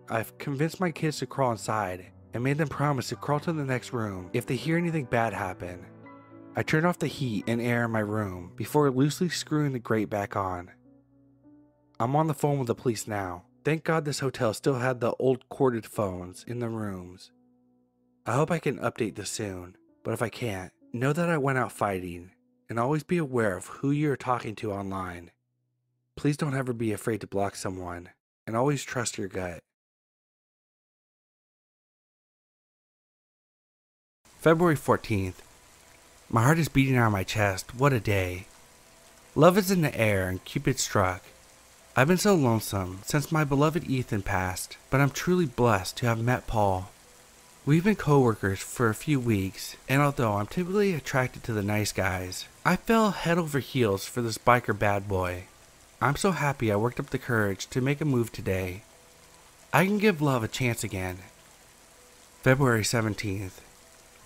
I've convinced my kids to crawl inside and made them promise to crawl to the next room if they hear anything bad happen. I turned off the heat and air in my room before loosely screwing the grate back on. I'm on the phone with the police now. Thank God this hotel still had the old corded phones in the rooms. I hope I can update this soon, but if I can't, know that I went out fighting, and always be aware of who you're talking to online. Please don't ever be afraid to block someone, and always trust your gut. February 14th. My heart is beating out of my chest. What a day. Love is in the air and Cupid struck. I've been so lonesome since my beloved Ethan passed, but I'm truly blessed to have met Paul. We've been co-workers for a few weeks, and although I'm typically attracted to the nice guys, I fell head over heels for this biker bad boy. I'm so happy I worked up the courage to make a move today. I can give love a chance again. February 17th.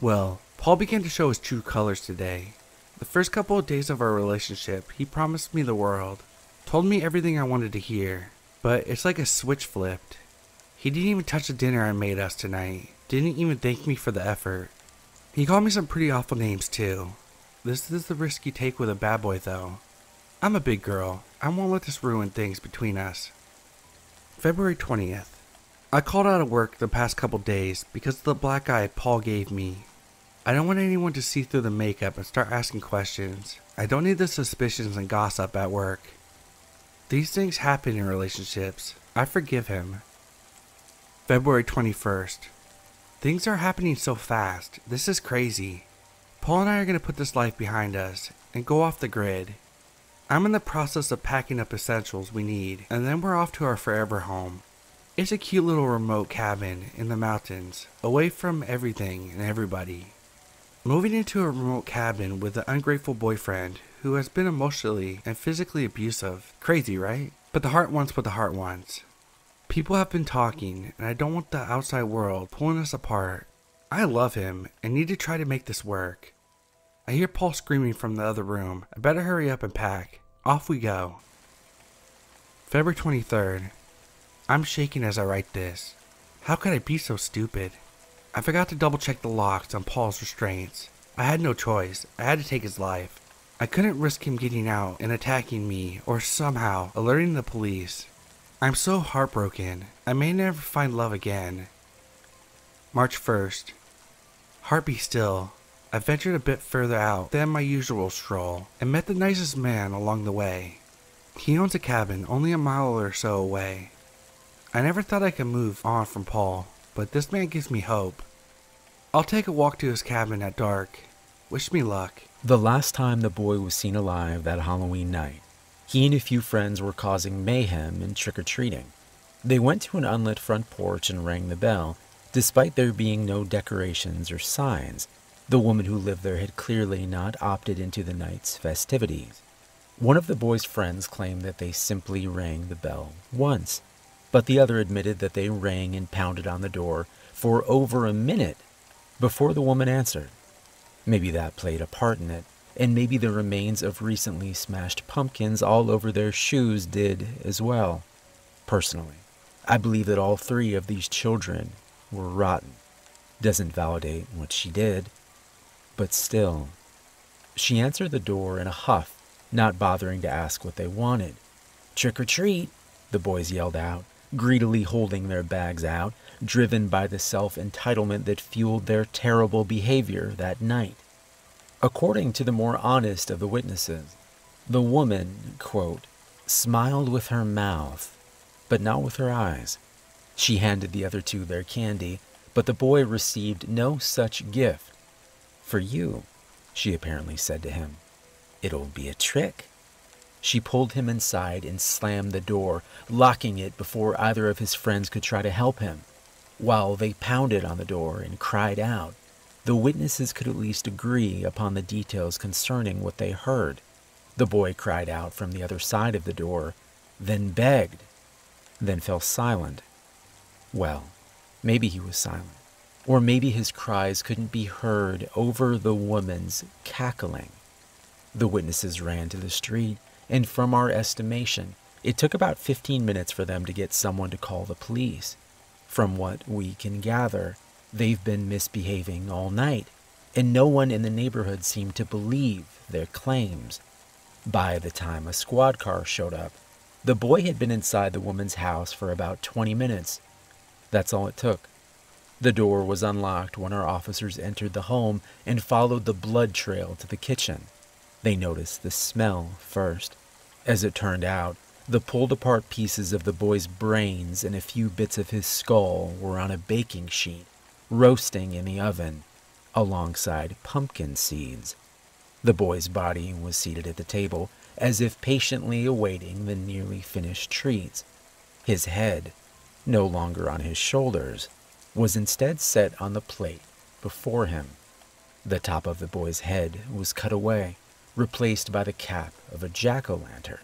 Well, Paul began to show his true colors today. The first couple of days of our relationship, he promised me the world. Told me everything I wanted to hear, but it's like a switch flipped. He didn't even touch the dinner I made us tonight. Didn't even thank me for the effort. He called me some pretty awful names too. This is the risk you take with a bad boy though. I'm a big girl. I won't let this ruin things between us. February 20th. I called out of work the past couple days because of the black eye Paul gave me. I don't want anyone to see through the makeup and start asking questions. I don't need the suspicions and gossip at work. These things happen in relationships. I forgive him. February 21st. Things are happening so fast. This is crazy. Paul and I are going to put this life behind us and go off the grid. I'm in the process of packing up essentials we need, and then we're off to our forever home. It's a cute little remote cabin in the mountains, away from everything and everybody. Moving into a remote cabin with an ungrateful boyfriend who has been emotionally and physically abusive. Crazy, right? But the heart wants what the heart wants. People have been talking, and I don't want the outside world pulling us apart. I love him and need to try to make this work. I hear Paul screaming from the other room. I better hurry up and pack. Off we go. February 23rd. I'm shaking as I write this. How could I be so stupid? I forgot to double check the locks on Paul's restraints. I had no choice. I had to take his life. I couldn't risk him getting out and attacking me or somehow alerting the police. I'm so heartbroken. I may never find love again. March 1st. Heart be still. I ventured a bit further out than my usual stroll and met the nicest man along the way. He owns a cabin only a mile or so away. I never thought I could move on from Paul, but this man gives me hope. I'll take a walk to his cabin at dark. Wish me luck. The last time the boy was seen alive that Halloween night, he and a few friends were causing mayhem and trick-or-treating. They went to an unlit front porch and rang the bell. Despite there being no decorations or signs, the woman who lived there had clearly not opted into the night's festivities. One of the boy's friends claimed that they simply rang the bell once, but the other admitted that they rang and pounded on the door for over a minute before the woman answered. Maybe that played a part in it, and maybe the remains of recently smashed pumpkins all over their shoes did as well. Personally, I believe that all three of these children were rotten. Doesn't validate what she did, but still. She answered the door in a huff, not bothering to ask what they wanted. "Trick or treat," the boys yelled out, greedily holding their bags out, driven by the self-entitlement that fueled their terrible behavior that night. According to the more honest of the witnesses, the woman, quote, smiled with her mouth, but not with her eyes. She handed the other two their candy, but the boy received no such gift. "For you," she apparently said to him. "It'll be a trick." She pulled him inside and slammed the door, locking it before either of his friends could try to help him. While they pounded on the door and cried out, the witnesses could at least agree upon the details concerning what they heard. The boy cried out from the other side of the door, then begged, then fell silent. Well, maybe he was silent, or maybe his cries couldn't be heard over the woman's cackling. The witnesses ran to the street, and from our estimation, it took about 15 minutes for them to get someone to call the police. From what we can gather, they've been misbehaving all night, and no one in the neighborhood seemed to believe their claims. By the time a squad car showed up, the boy had been inside the woman's house for about 20 minutes. That's all it took. The door was unlocked when our officers entered the home and followed the blood trail to the kitchen. They noticed the smell first. As it turned out, the pulled-apart pieces of the boy's brains and a few bits of his skull were on a baking sheet, roasting in the oven, alongside pumpkin seeds. The boy's body was seated at the table, as if patiently awaiting the nearly finished treats. His head, no longer on his shoulders, was instead set on the plate before him. The top of the boy's head was cut away, replaced by the cap of a jack-o'-lantern.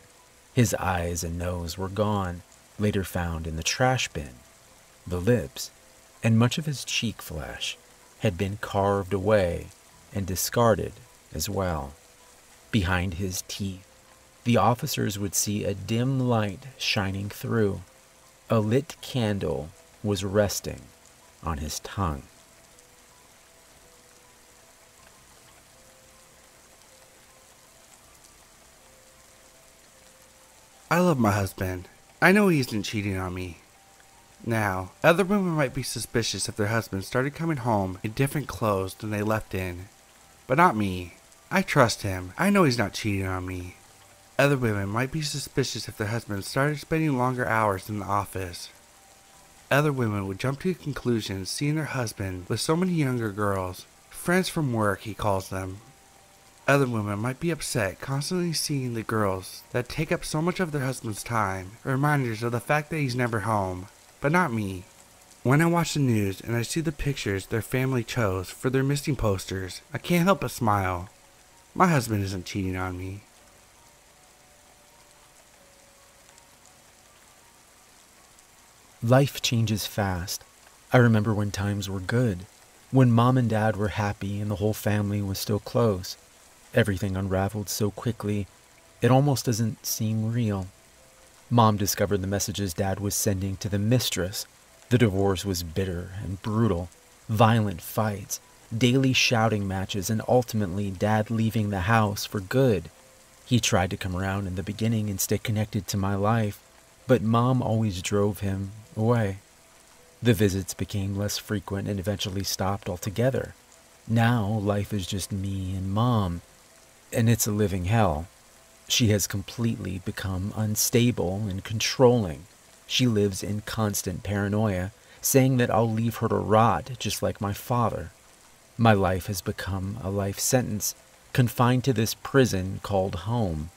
His eyes and nose were gone, later found in the trash bin. The lips, and much of his cheek flesh, had been carved away and discarded as well. Behind his teeth, the officers would see a dim light shining through. A lit candle was resting on his tongue. I love my husband. I know he isn't cheating on me. Now, other women might be suspicious if their husbands started coming home in different clothes than they left in. But not me. I trust him. I know he's not cheating on me. Other women might be suspicious if their husbands started spending longer hours in the office. Other women would jump to conclusions seeing their husband with so many younger girls. Friends from work, he calls them. Other women might be upset constantly seeing the girls that take up so much of their husband's time, reminders of the fact that he's never home. But not me. When I watch the news and I see the pictures their family chose for their missing posters, I can't help but smile. My husband isn't cheating on me. Life changes fast. I remember when times were good, when Mom and Dad were happy and the whole family was still close. Everything unraveled so quickly, it almost doesn't seem real. Mom discovered the messages Dad was sending to the mistress. The divorce was bitter and brutal, violent fights, daily shouting matches, and ultimately Dad leaving the house for good. He tried to come around in the beginning and stay connected to my life, but Mom always drove him away. The visits became less frequent and eventually stopped altogether. Now life is just me and Mom, and it's a living hell. She has completely become unstable and controlling. She lives in constant paranoia, saying that I'll leave her to rot just like my father. My life has become a life sentence, confined to this prison called home.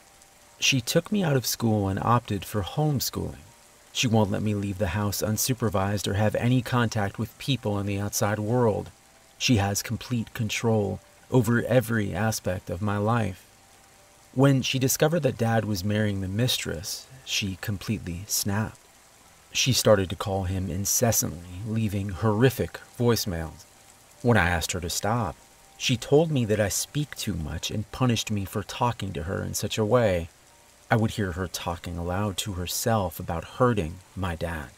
She took me out of school and opted for homeschooling. She won't let me leave the house unsupervised or have any contact with people in the outside world. She has complete control over every aspect of my life. When she discovered that Dad was marrying the mistress, she completely snapped. She started to call him incessantly, leaving horrific voicemails. When I asked her to stop, she told me that I speak too much and punished me for talking to her in such a way. I would hear her talking aloud to herself about hurting my dad.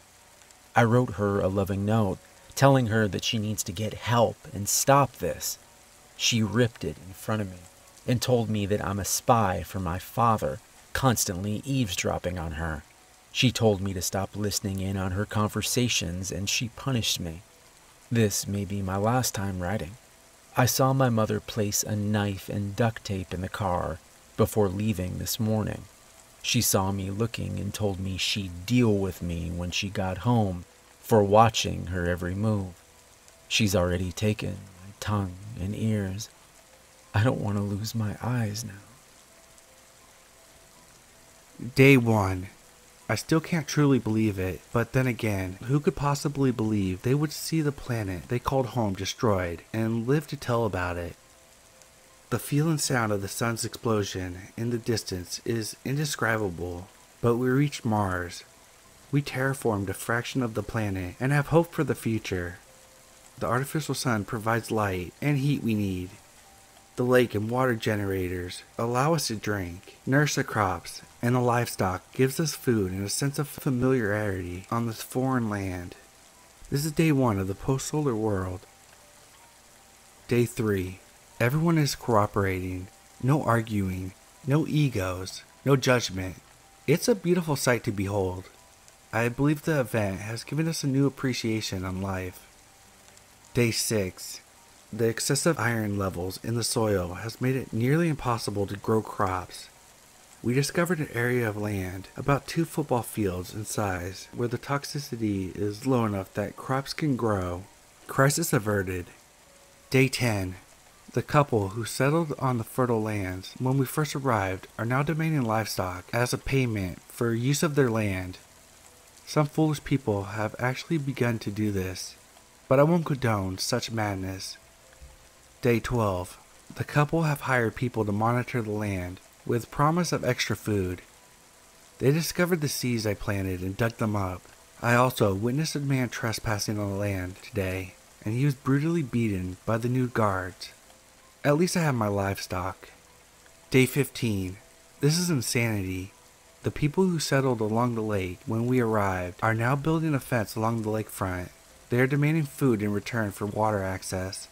I wrote her a loving note, telling her that she needs to get help and stop this. She ripped it in front of me and told me that I'm a spy for my father, constantly eavesdropping on her. She told me to stop listening in on her conversations, and she punished me. This may be my last time writing. I saw my mother place a knife and duct tape in the car before leaving this morning. She saw me looking and told me she'd deal with me when she got home for watching her every move. She's already taken my tongue and ears. I don't want to lose my eyes now. Day 1. I still can't truly believe it, but then again, who could possibly believe they would see the planet they called home destroyed and live to tell about it? The feel and sound of the sun's explosion in the distance is indescribable, but we reached Mars. We terraformed a fraction of the planet and have hope for the future. The artificial sun provides light and heat we need. The lake and water generators allow us to drink, nourish the crops, and the livestock gives us food and a sense of familiarity on this foreign land. This is day 1 of the post-solar world. Day 3. Everyone is cooperating, no arguing, no egos, no judgment. It's a beautiful sight to behold. I believe the event has given us a new appreciation on life. Day 6. The excessive iron levels in the soil has made it nearly impossible to grow crops. We discovered an area of land about 2 football fields in size where the toxicity is low enough that crops can grow. Crisis averted. Day 10. The couple who settled on the fertile lands when we first arrived are now demanding livestock as a payment for use of their land. Some foolish people have actually begun to do this, but I won't condone such madness. Day 12. The couple have hired people to monitor the land with promise of extra food. They discovered the seeds I planted and dug them up. I also witnessed a man trespassing on the land today, and he was brutally beaten by the new guards. At least I have my livestock. Day 15. This is insanity. The people who settled along the lake when we arrived are now building a fence along the lakefront. They are demanding food in return for water access.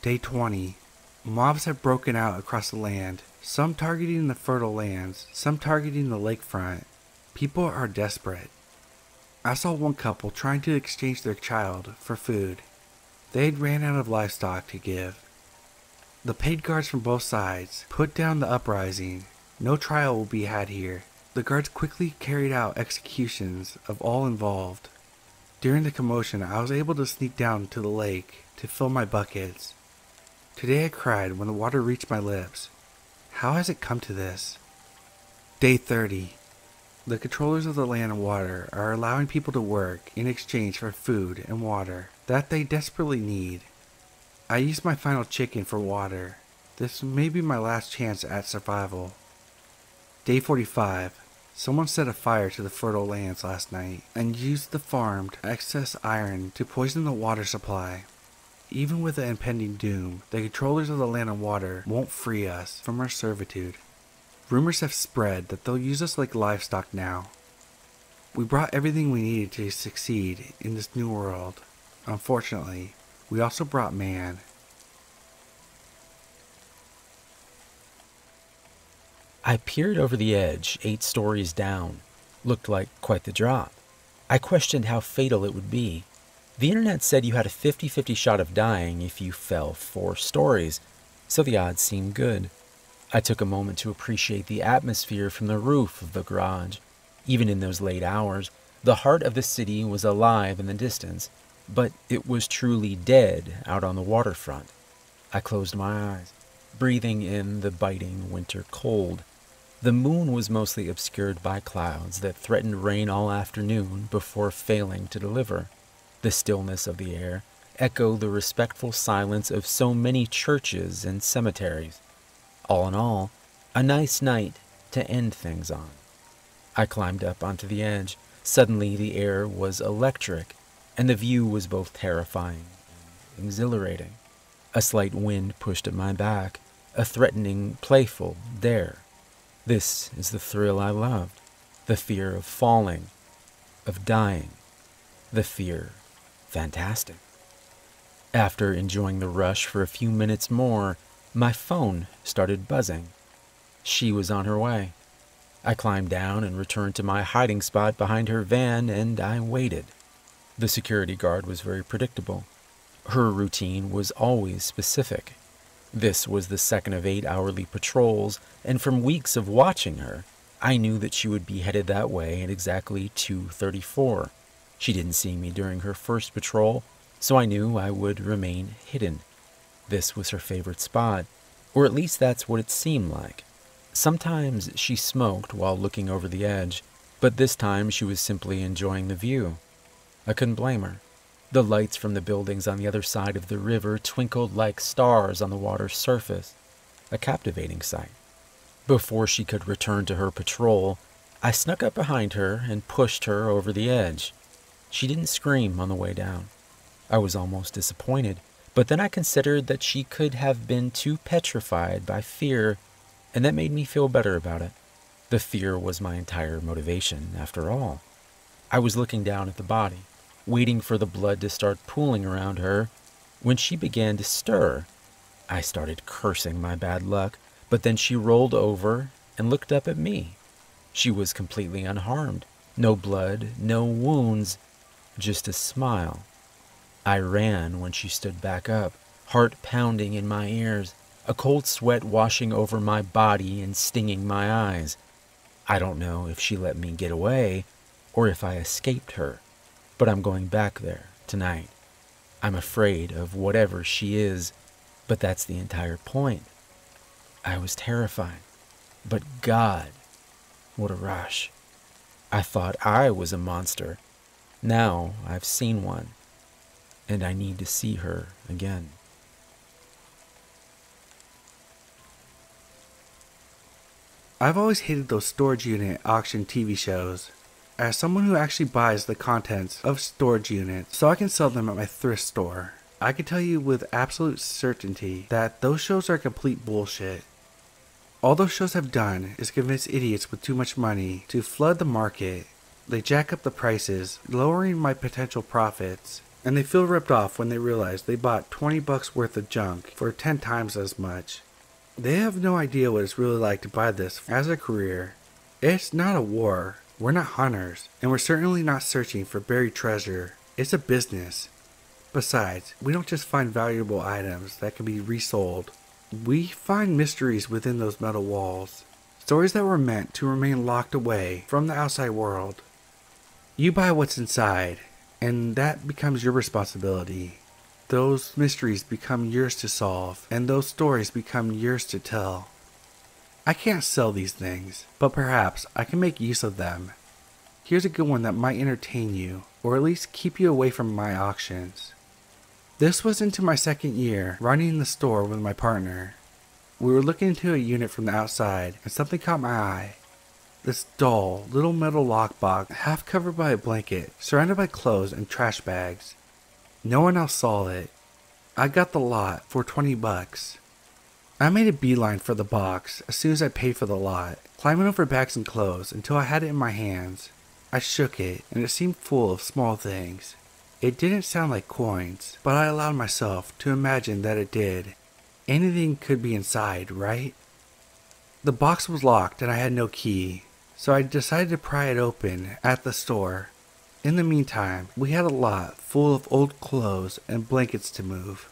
Day 20. Mobs have broken out across the land, some targeting the fertile lands, some targeting the lakefront. People are desperate. I saw one couple trying to exchange their child for food. They had ran out of livestock to give. The paid guards from both sides put down the uprising. No trial will be had here. The guards quickly carried out executions of all involved. During the commotion, I was able to sneak down to the lake to fill my buckets. Today I cried when the water reached my lips. How has it come to this? Day 30. The controllers of the land and water are allowing people to work in exchange for food and water that they desperately need. I used my final chicken for water. This may be my last chance at survival. Day 45. Someone set a fire to the fertile lands last night and used the farmed excess iron to poison the water supply. Even with the impending doom, the controllers of the land and water won't free us from our servitude. Rumors have spread that they'll use us like livestock now. We brought everything we needed to succeed in this new world. Unfortunately, we also brought man. I peered over the edge, 8 stories down. Looked like quite the drop. I questioned how fatal it would be. The internet said you had a 50-50 shot of dying if you fell 4 stories, so the odds seemed good. I took a moment to appreciate the atmosphere from the roof of the garage. Even in those late hours, the heart of the city was alive in the distance, but it was truly dead out on the waterfront. I closed my eyes, breathing in the biting winter cold. The moon was mostly obscured by clouds that threatened rain all afternoon before failing to deliver. The stillness of the air echoed the respectful silence of so many churches and cemeteries. All in all, a nice night to end things on. I climbed up onto the edge. Suddenly the air was electric, and the view was both terrifying and exhilarating. A slight wind pushed at my back, a threatening, playful dare. This is the thrill I loved, the fear of falling, of dying, the fear fantastic. After enjoying the rush for a few minutes more, my phone started buzzing. She was on her way. I climbed down and returned to my hiding spot behind her van, and I waited. The security guard was very predictable. Her routine was always specific. This was the second of 8 hourly patrols, and from weeks of watching her, I knew that she would be headed that way at exactly 2:34. She didn't see me during her first patrol, so I knew I would remain hidden. This was her favorite spot, or at least that's what it seemed like. Sometimes she smoked while looking over the edge, but this time she was simply enjoying the view. I couldn't blame her. The lights from the buildings on the other side of the river twinkled like stars on the water's surface, a captivating sight. Before she could return to her patrol, I snuck up behind her and pushed her over the edge. She didn't scream on the way down. I was almost disappointed, but then I considered that she could have been too petrified by fear, and that made me feel better about it. The fear was my entire motivation, after all. I was looking down at the body, waiting for the blood to start pooling around her. When she began to stir, I started cursing my bad luck, but then she rolled over and looked up at me. She was completely unharmed. No blood, no wounds, just a smile. I ran when she stood back up, heart pounding in my ears, a cold sweat washing over my body and stinging my eyes. I don't know if she let me get away or if I escaped her, but I'm going back there tonight. I'm afraid of whatever she is, but that's the entire point. I was terrified, but God, what a rush. I thought I was a monster. Now I've seen one, and I need to see her again. I've always hated those storage unit auction TV shows. As someone who actually buys the contents of storage units so I can sell them at my thrift store, I can tell you with absolute certainty that those shows are complete bullshit. All those shows have done is convince idiots with too much money to flood the market. They jack up the prices, lowering my potential profits, and they feel ripped off when they realize they bought $20 worth of junk for 10 times as much. They have no idea what it's really like to buy this as a career. It's not a war. We're not hunters, and we're certainly not searching for buried treasure. It's a business. Besides, we don't just find valuable items that can be resold. We find mysteries within those metal walls. Stories that were meant to remain locked away from the outside world. You buy what's inside, and that becomes your responsibility. Those mysteries become yours to solve, and those stories become yours to tell. I can't sell these things, but perhaps I can make use of them. Here's a good one that might entertain you, or at least keep you away from my auctions. This was into my second year running the store with my partner. We were looking into a unit from the outside, and something caught my eye. This dull, little metal lockbox, half covered by a blanket, surrounded by clothes and trash bags. No one else saw it. I got the lot for $20. I made a beeline for the box as soon as I paid for the lot, climbing over bags and clothes until I had it in my hands. I shook it, and it seemed full of small things. It didn't sound like coins, but I allowed myself to imagine that it did. Anything could be inside, right? The box was locked and I had no key, so I decided to pry it open at the store. In the meantime, we had a lot full of old clothes and blankets to move.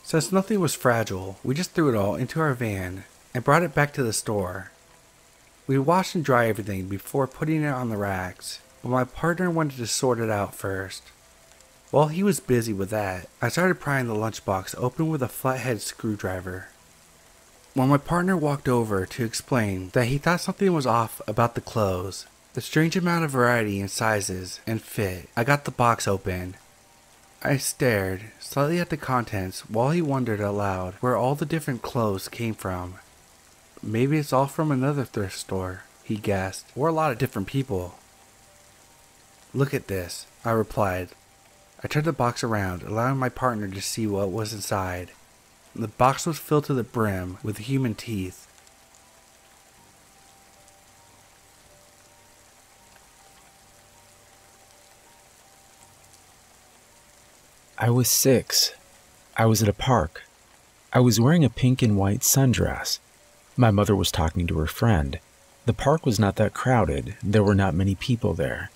Since nothing was fragile, we just threw it all into our van and brought it back to the store. We washed and dried everything before putting it on the racks, but my partner wanted to sort it out first. While he was busy with that, I started prying the lunchbox open with a flathead screwdriver. When my partner walked over to explain that he thought something was off about the clothes, the strange amount of variety in sizes and fit, I got the box open. I stared slightly at the contents while he wondered aloud where all the different clothes came from. Maybe it's all from another thrift store, he guessed, or a lot of different people. Look at this, I replied. I turned the box around, allowing my partner to see what was inside. The box was filled to the brim with human teeth. I was 6. I was at a park. I was wearing a pink and white sundress. My mother was talking to her friend. The park was not that crowded. There were not many people there.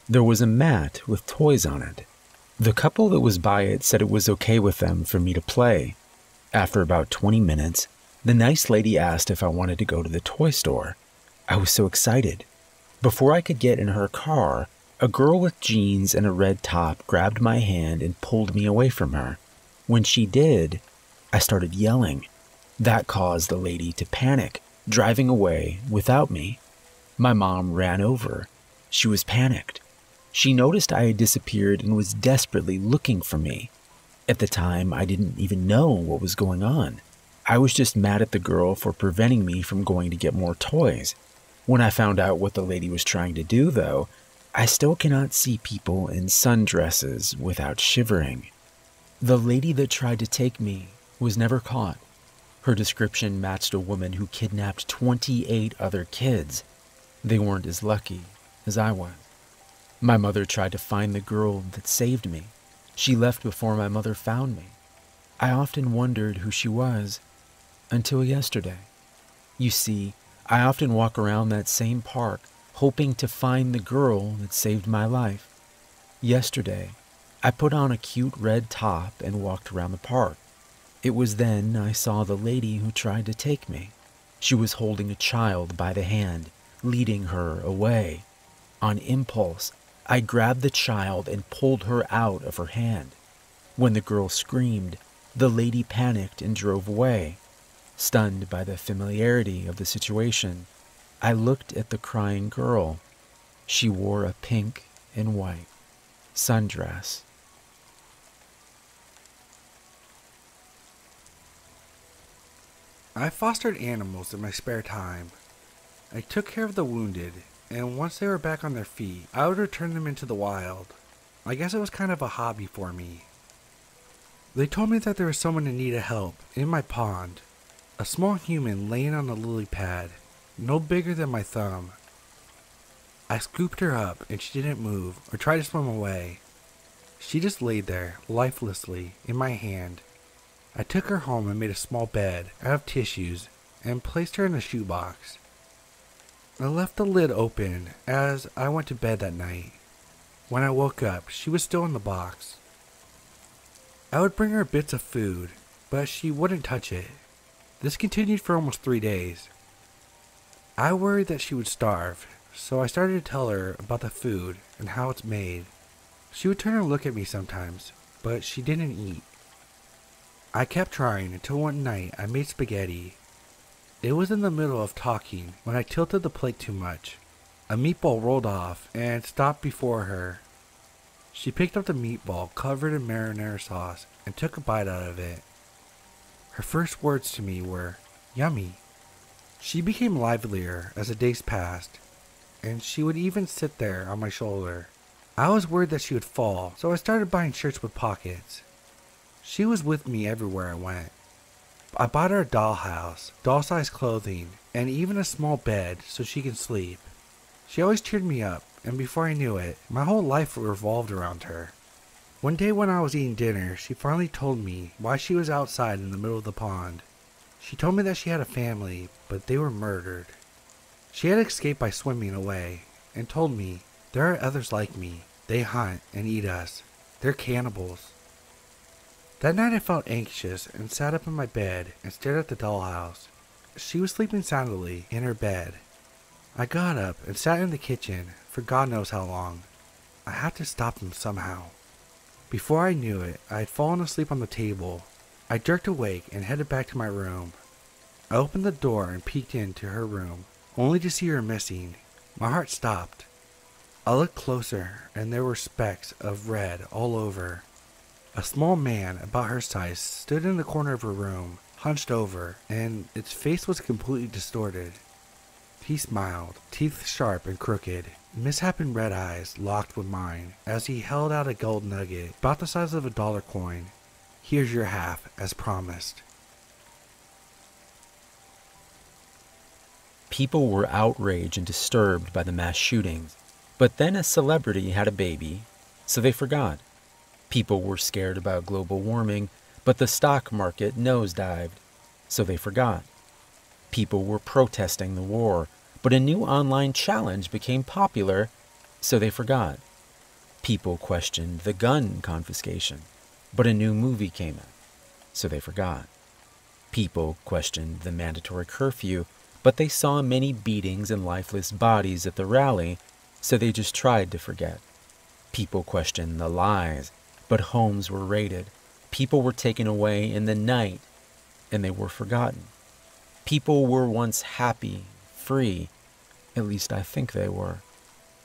There was a mat with toys on it. The couple that was by it said it was okay with them for me to play. After about 20 minutes, the nice lady asked if I wanted to go to the toy store. I was so excited. Before I could get in her car, a girl with jeans and a red top grabbed my hand and pulled me away from her. When she did, I started yelling. That caused the lady to panic, driving away without me. My mom ran over. She was panicked. She noticed I had disappeared and was desperately looking for me. At the time, I didn't even know what was going on. I was just mad at the girl for preventing me from going to get more toys. When I found out what the lady was trying to do, though, I still cannot see people in sundresses without shivering. The lady that tried to take me was never caught. Her description matched a woman who kidnapped 28 other kids. They weren't as lucky as I was. My mother tried to find the girl that saved me. She left before my mother found me. I often wondered who she was, until yesterday. You see, I often walk around that same park, hoping to find the girl that saved my life. Yesterday, I put on a cute red top and walked around the park. It was then I saw the lady who tried to take me. She was holding a child by the hand, leading her away. On impulse, I grabbed the child and pulled her out of her hand. When the girl screamed, the lady panicked and drove away. Stunned by the familiarity of the situation, I looked at the crying girl. She wore a pink and white sundress. I fostered animals in my spare time. I took care of the wounded, and once they were back on their feet, I would return them into the wild. I guess it was kind of a hobby for me. They told me that there was someone in need of help in my pond. A small human laying on a lily pad, no bigger than my thumb. I scooped her up and she didn't move or try to swim away. She just laid there, lifelessly, in my hand. I took her home and made a small bed out of tissues and placed her in a shoebox. I left the lid open as I went to bed that night. When I woke up, she was still in the box. I would bring her bits of food, but she wouldn't touch it. This continued for almost 3 days. I worried that she would starve, so I started to tell her about the food and how it's made. She would turn and look at me sometimes, but she didn't eat. I kept trying until one night I made spaghetti. It was in the middle of talking when I tilted the plate too much. A meatball rolled off and stopped before her. She picked up the meatball covered in marinara sauce and took a bite out of it. Her first words to me were, "Yummy." She became livelier as the days passed, and she would even sit there on my shoulder. I was worried that she would fall, so I started buying shirts with pockets. She was with me everywhere I went. I bought her a dollhouse, doll-sized clothing, and even a small bed so she can sleep. She always cheered me up, and before I knew it, my whole life revolved around her. One day when I was eating dinner, she finally told me why she was outside in the middle of the pond. She told me that she had a family, but they were murdered. She had escaped by swimming away, and told me, "There are others like me. They hunt and eat us. They're cannibals." That night I felt anxious and sat up in my bed and stared at the dollhouse. She was sleeping soundly in her bed. I got up and sat in the kitchen for God knows how long. I had to stop them somehow. Before I knew it, I had fallen asleep on the table. I jerked awake and headed back to my room. I opened the door and peeked into her room, only to see her missing. My heart stopped. I looked closer, and there were specks of red all over. A small man about her size stood in the corner of her room, hunched over, and its face was completely distorted. He smiled, teeth sharp and crooked, misshapen red eyes locked with mine, as he held out a gold nugget about the size of a dollar coin. "Here's your half, as promised." People were outraged and disturbed by the mass shootings, but then a celebrity had a baby, so they forgot. People were scared about global warming, but the stock market nosedived, so they forgot. People were protesting the war, but a new online challenge became popular, so they forgot. People questioned the gun confiscation, but a new movie came out, so they forgot. People questioned the mandatory curfew, but they saw many beatings and lifeless bodies at the rally, so they just tried to forget. People questioned the lies, but homes were raided. People were taken away in the night, and they were forgotten. People were once happy, free, at least I think they were.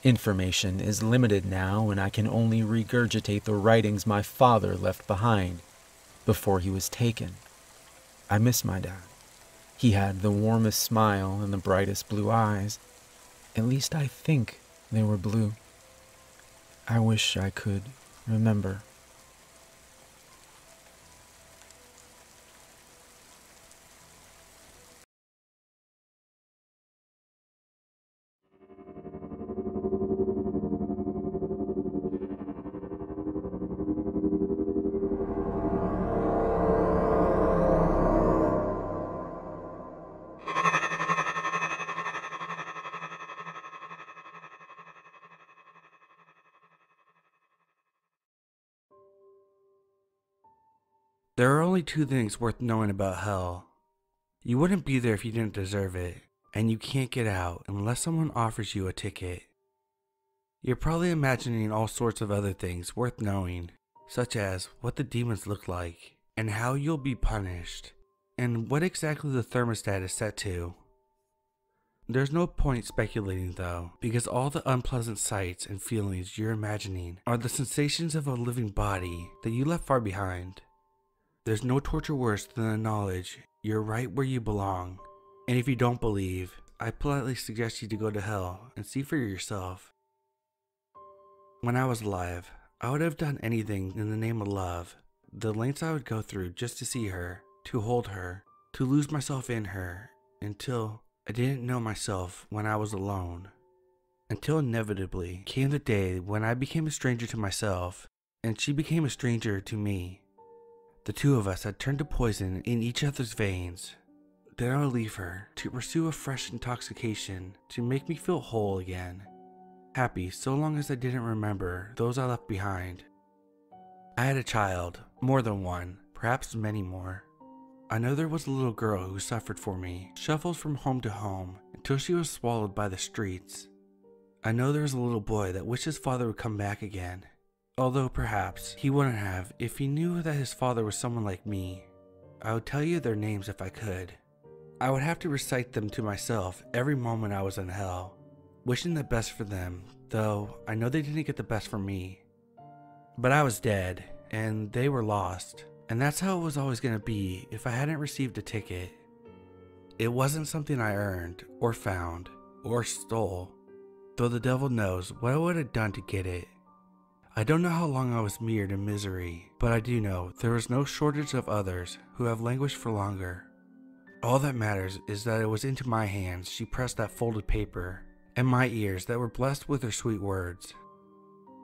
Information is limited now, and I can only regurgitate the writings my father left behind before he was taken. I miss my dad. He had the warmest smile and the brightest blue eyes. At least I think they were blue. I wish I could remember. There are only two things worth knowing about hell. You wouldn't be there if you didn't deserve it, and you can't get out unless someone offers you a ticket. You're probably imagining all sorts of other things worth knowing, such as what the demons look like, and how you'll be punished, and what exactly the thermostat is set to. There's no point speculating though, because all the unpleasant sights and feelings you're imagining are the sensations of a living body that you left far behind. There's no torture worse than the knowledge you're right where you belong, and if you don't believe, I politely suggest you to go to hell and see for yourself. When I was alive, I would have done anything in the name of love, the lengths I would go through just to see her, to hold her, to lose myself in her, until I didn't know myself when I was alone. Until inevitably came the day when I became a stranger to myself, and she became a stranger to me. The two of us had turned to poison in each other's veins. Then I would leave her to pursue a fresh intoxication to make me feel whole again. Happy so long as I didn't remember those I left behind. I had a child, more than one, perhaps many more. I know there was a little girl who suffered for me, shuffled from home to home until she was swallowed by the streets. I know there was a little boy that wished his father would come back again. Although perhaps he wouldn't have if he knew that his father was someone like me. I would tell you their names if I could. I would have to recite them to myself every moment I was in hell, wishing the best for them, though I know they didn't get the best for me. But I was dead, and they were lost, and that's how it was always going to be if I hadn't received a ticket. It wasn't something I earned, or found, or stole, though the devil knows what I would have done to get it. I don't know how long I was mired in misery, but I do know there was no shortage of others who have languished for longer. All that matters is that it was into my hands she pressed that folded paper, and my ears that were blessed with her sweet words.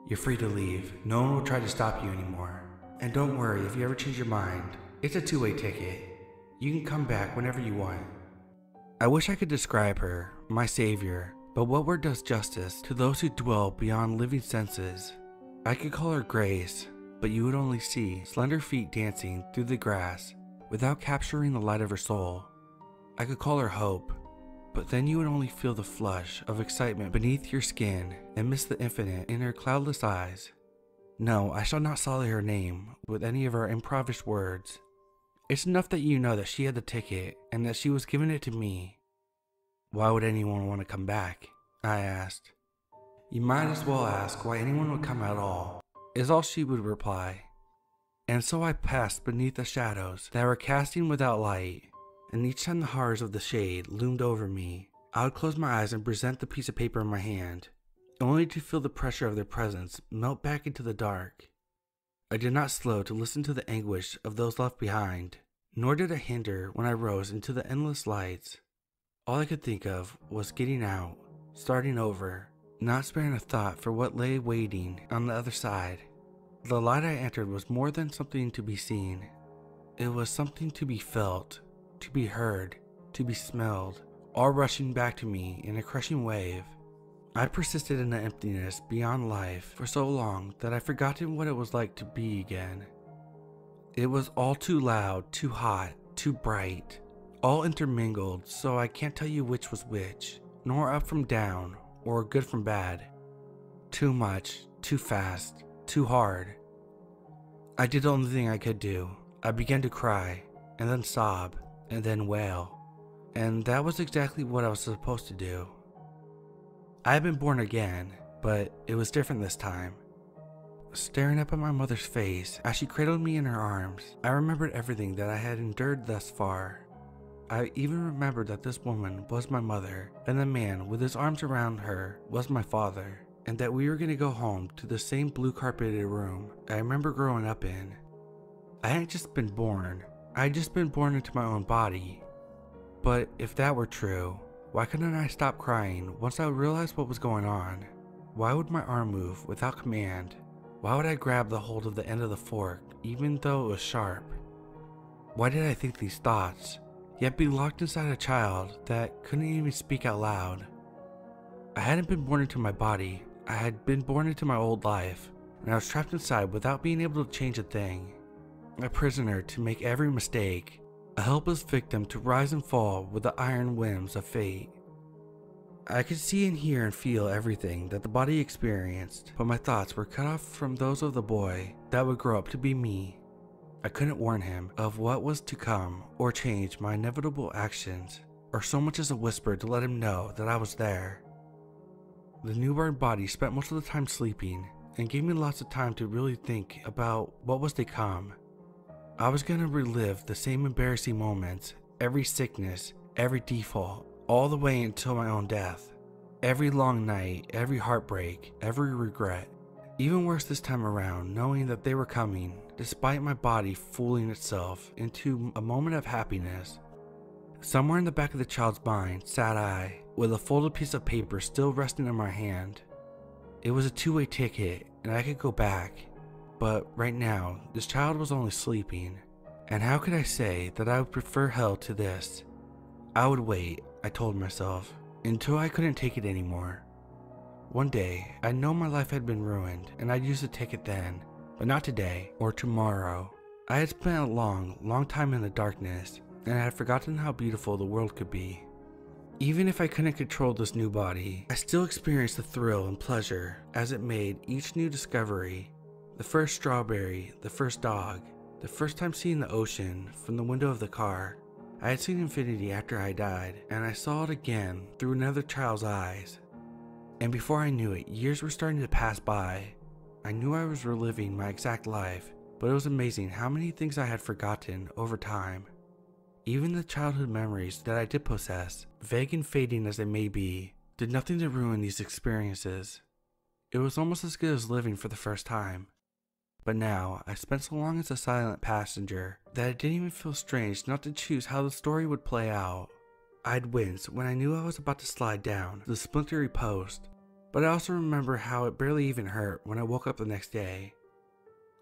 You're free to leave. No one will try to stop you anymore. And don't worry if you ever change your mind. It's a two-way ticket. You can come back whenever you want. I wish I could describe her, my savior, but what word does justice to those who dwell beyond living senses? I could call her Grace, but you would only see slender feet dancing through the grass without capturing the light of her soul. I could call her Hope, but then you would only feel the flush of excitement beneath your skin and miss the infinite in her cloudless eyes. No, I shall not sully her name with any of her improvised words. It's enough that you know that she had the ticket and that she was giving it to me. Why would anyone want to come back? I asked. You might as well ask why anyone would come at all, is all she would reply. And so I passed beneath the shadows that were casting without light, and each time the horrors of the shade loomed over me, I would close my eyes and present the piece of paper in my hand, only to feel the pressure of their presence melt back into the dark. I did not slow to listen to the anguish of those left behind, nor did I hinder when I rose into the endless lights. All I could think of was getting out, starting over, not sparing a thought for what lay waiting on the other side. The light I entered was more than something to be seen. It was something to be felt, to be heard, to be smelled, all rushing back to me in a crushing wave. I persisted in the emptiness beyond life for so long that I'd forgotten what it was like to be again. It was all too loud, too hot, too bright. all intermingled, so I can't tell you which was which, nor up from down, or good from bad. Too much, too fast, too hard. I did the only thing I could do. I began to cry, and then sob, and then wail. And that was exactly what I was supposed to do. I had been born again, but it was different this time. Staring up at my mother's face as she cradled me in her arms, I remembered everything that I had endured thus far. I even remembered that this woman was my mother, and the man with his arms around her was my father, and that we were going to go home to the same blue carpeted room I remember growing up in. I hadn't just been born, I had just been born into my own body. But if that were true, why couldn't I stop crying once I realized what was going on? Why would my arm move without command? Why would I grab the hold of the end of the fork even though it was sharp? Why did I think these thoughts, yet be locked inside a child that couldn't even speak out loud? I hadn't been born into my body, I had been born into my old life, and I was trapped inside without being able to change a thing. A prisoner to make every mistake, a helpless victim to rise and fall with the iron whims of fate. I could see and hear and feel everything that the body experienced, but my thoughts were cut off from those of the boy that would grow up to be me. I couldn't warn him of what was to come or change my inevitable actions, or so much as a whisper to let him know that I was there. The newborn body spent most of the time sleeping and gave me lots of time to really think about what was to come. I was going to relive the same embarrassing moments, every sickness, every default, all the way until my own death. Every long night, every heartbreak, every regret. Even worse this time around, knowing that they were coming, despite my body fooling itself into a moment of happiness. Somewhere in the back of the child's mind sat I, with a folded piece of paper still resting in my hand. It was a two-way ticket, and I could go back. But right now, this child was only sleeping, and how could I say that I would prefer hell to this? I would wait, I told myself, until I couldn't take it anymore. One day, I'd know my life had been ruined, and I'd use the ticket then, but not today or tomorrow. I had spent a long time in the darkness, and I had forgotten how beautiful the world could be. Even if I couldn't control this new body, I still experienced the thrill and pleasure as it made each new discovery. The first strawberry, the first dog, the first time seeing the ocean from the window of the car. I had seen infinity after I died, and I saw it again through another child's eyes. And before I knew it, years were starting to pass by. I knew I was reliving my exact life, but it was amazing how many things I had forgotten over time. Even the childhood memories that I did possess, vague and fading as they may be, did nothing to ruin these experiences. It was almost as good as living for the first time. But now, I spent so long as a silent passenger that it didn't even feel strange not to choose how the story would play out. I'd wince when I knew I was about to slide down the splintery post, but I also remember how it barely even hurt when I woke up the next day.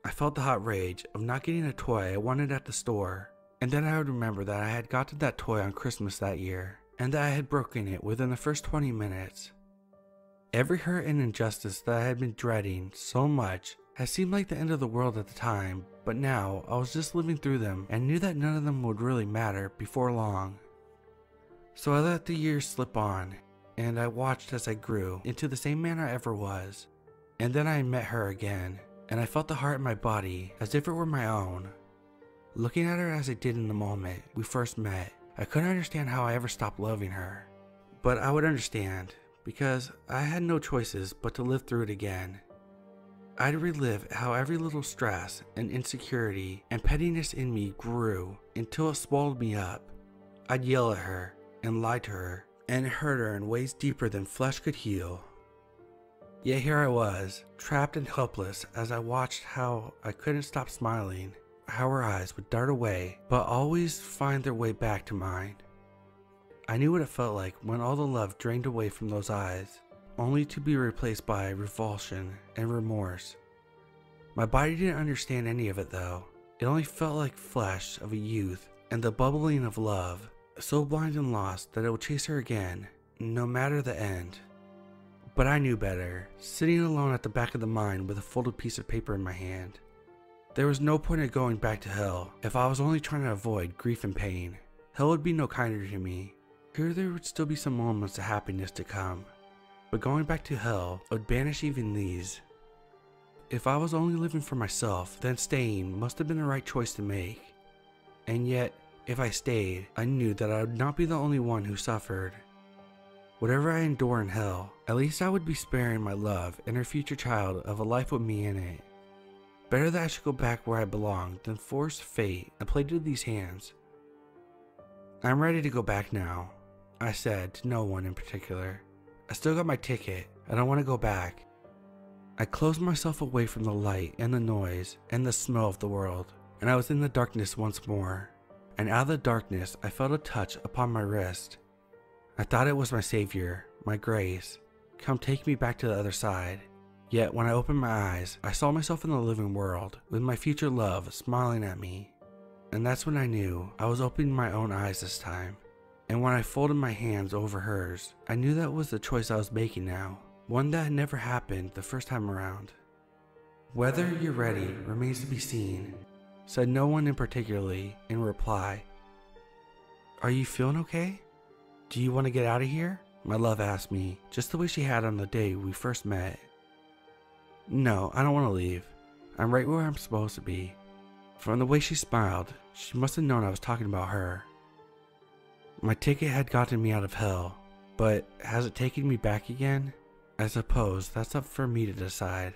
I felt the hot rage of not getting a toy I wanted at the store, and then I would remember that I had gotten that toy on Christmas that year, and that I had broken it within the first 20 minutes. Every hurt and injustice that I had been dreading so much had seemed like the end of the world at the time, but now I was just living through them and knew that none of them would really matter before long. So I let the years slip on, and I watched as I grew into the same man I ever was. And then I met her again, and I felt the heart in my body as if it were my own. Looking at her as I did in the moment we first met, I couldn't understand how I ever stopped loving her. But I would understand, because I had no choices but to live through it again. I'd relive how every little stress and insecurity and pettiness in me grew until it swallowed me up. I'd yell at her and lie to her and hurt her in ways deeper than flesh could heal. Yet here I was, trapped and helpless as I watched how I couldn't stop smiling, how her eyes would dart away but always find their way back to mine. I knew what it felt like when all the love drained away from those eyes, only to be replaced by revulsion and remorse. My body didn't understand any of it though. It only felt like flesh of a youth and the bubbling of love, so blind and lost that it would chase her again, no matter the end. But I knew better, sitting alone at the back of the mine with a folded piece of paper in my hand. There was no point in going back to hell if I was only trying to avoid grief and pain. hell would be no kinder to me. Here there would still be some moments of happiness to come, but going back to hell would banish even these. If I was only living for myself, then staying must have been the right choice to make. And yet, if I stayed, I knew that I would not be the only one who suffered. Whatever I endure in hell, at least I would be sparing my love and her future child of a life with me in it. Better that I should go back where I belong than force fate and play to these hands. I'm ready to go back now, I said to no one in particular. I still got my ticket. I don't want to go back. I closed myself away from the light and the noise and the smell of the world, and I was in the darkness once more. And out of the darkness, I felt a touch upon my wrist. I thought it was my savior, my grace, come take me back to the other side. Yet when I opened my eyes, I saw myself in the living world, with my future love smiling at me. And that's when I knew I was opening my own eyes this time. And when I folded my hands over hers, I knew that was the choice I was making now, one that had never happened the first time around. Whether you're ready remains to be seen, said no one in particularly in reply. Are you feeling okay? Do you want to get out of here? My love asked me, just the way she had on the day we first met. No, I don't want to leave. I'm right where I'm supposed to be. From the way she smiled, she must have known I was talking about her. My ticket had gotten me out of hell, but has it taken me back again? I suppose that's up for me to decide.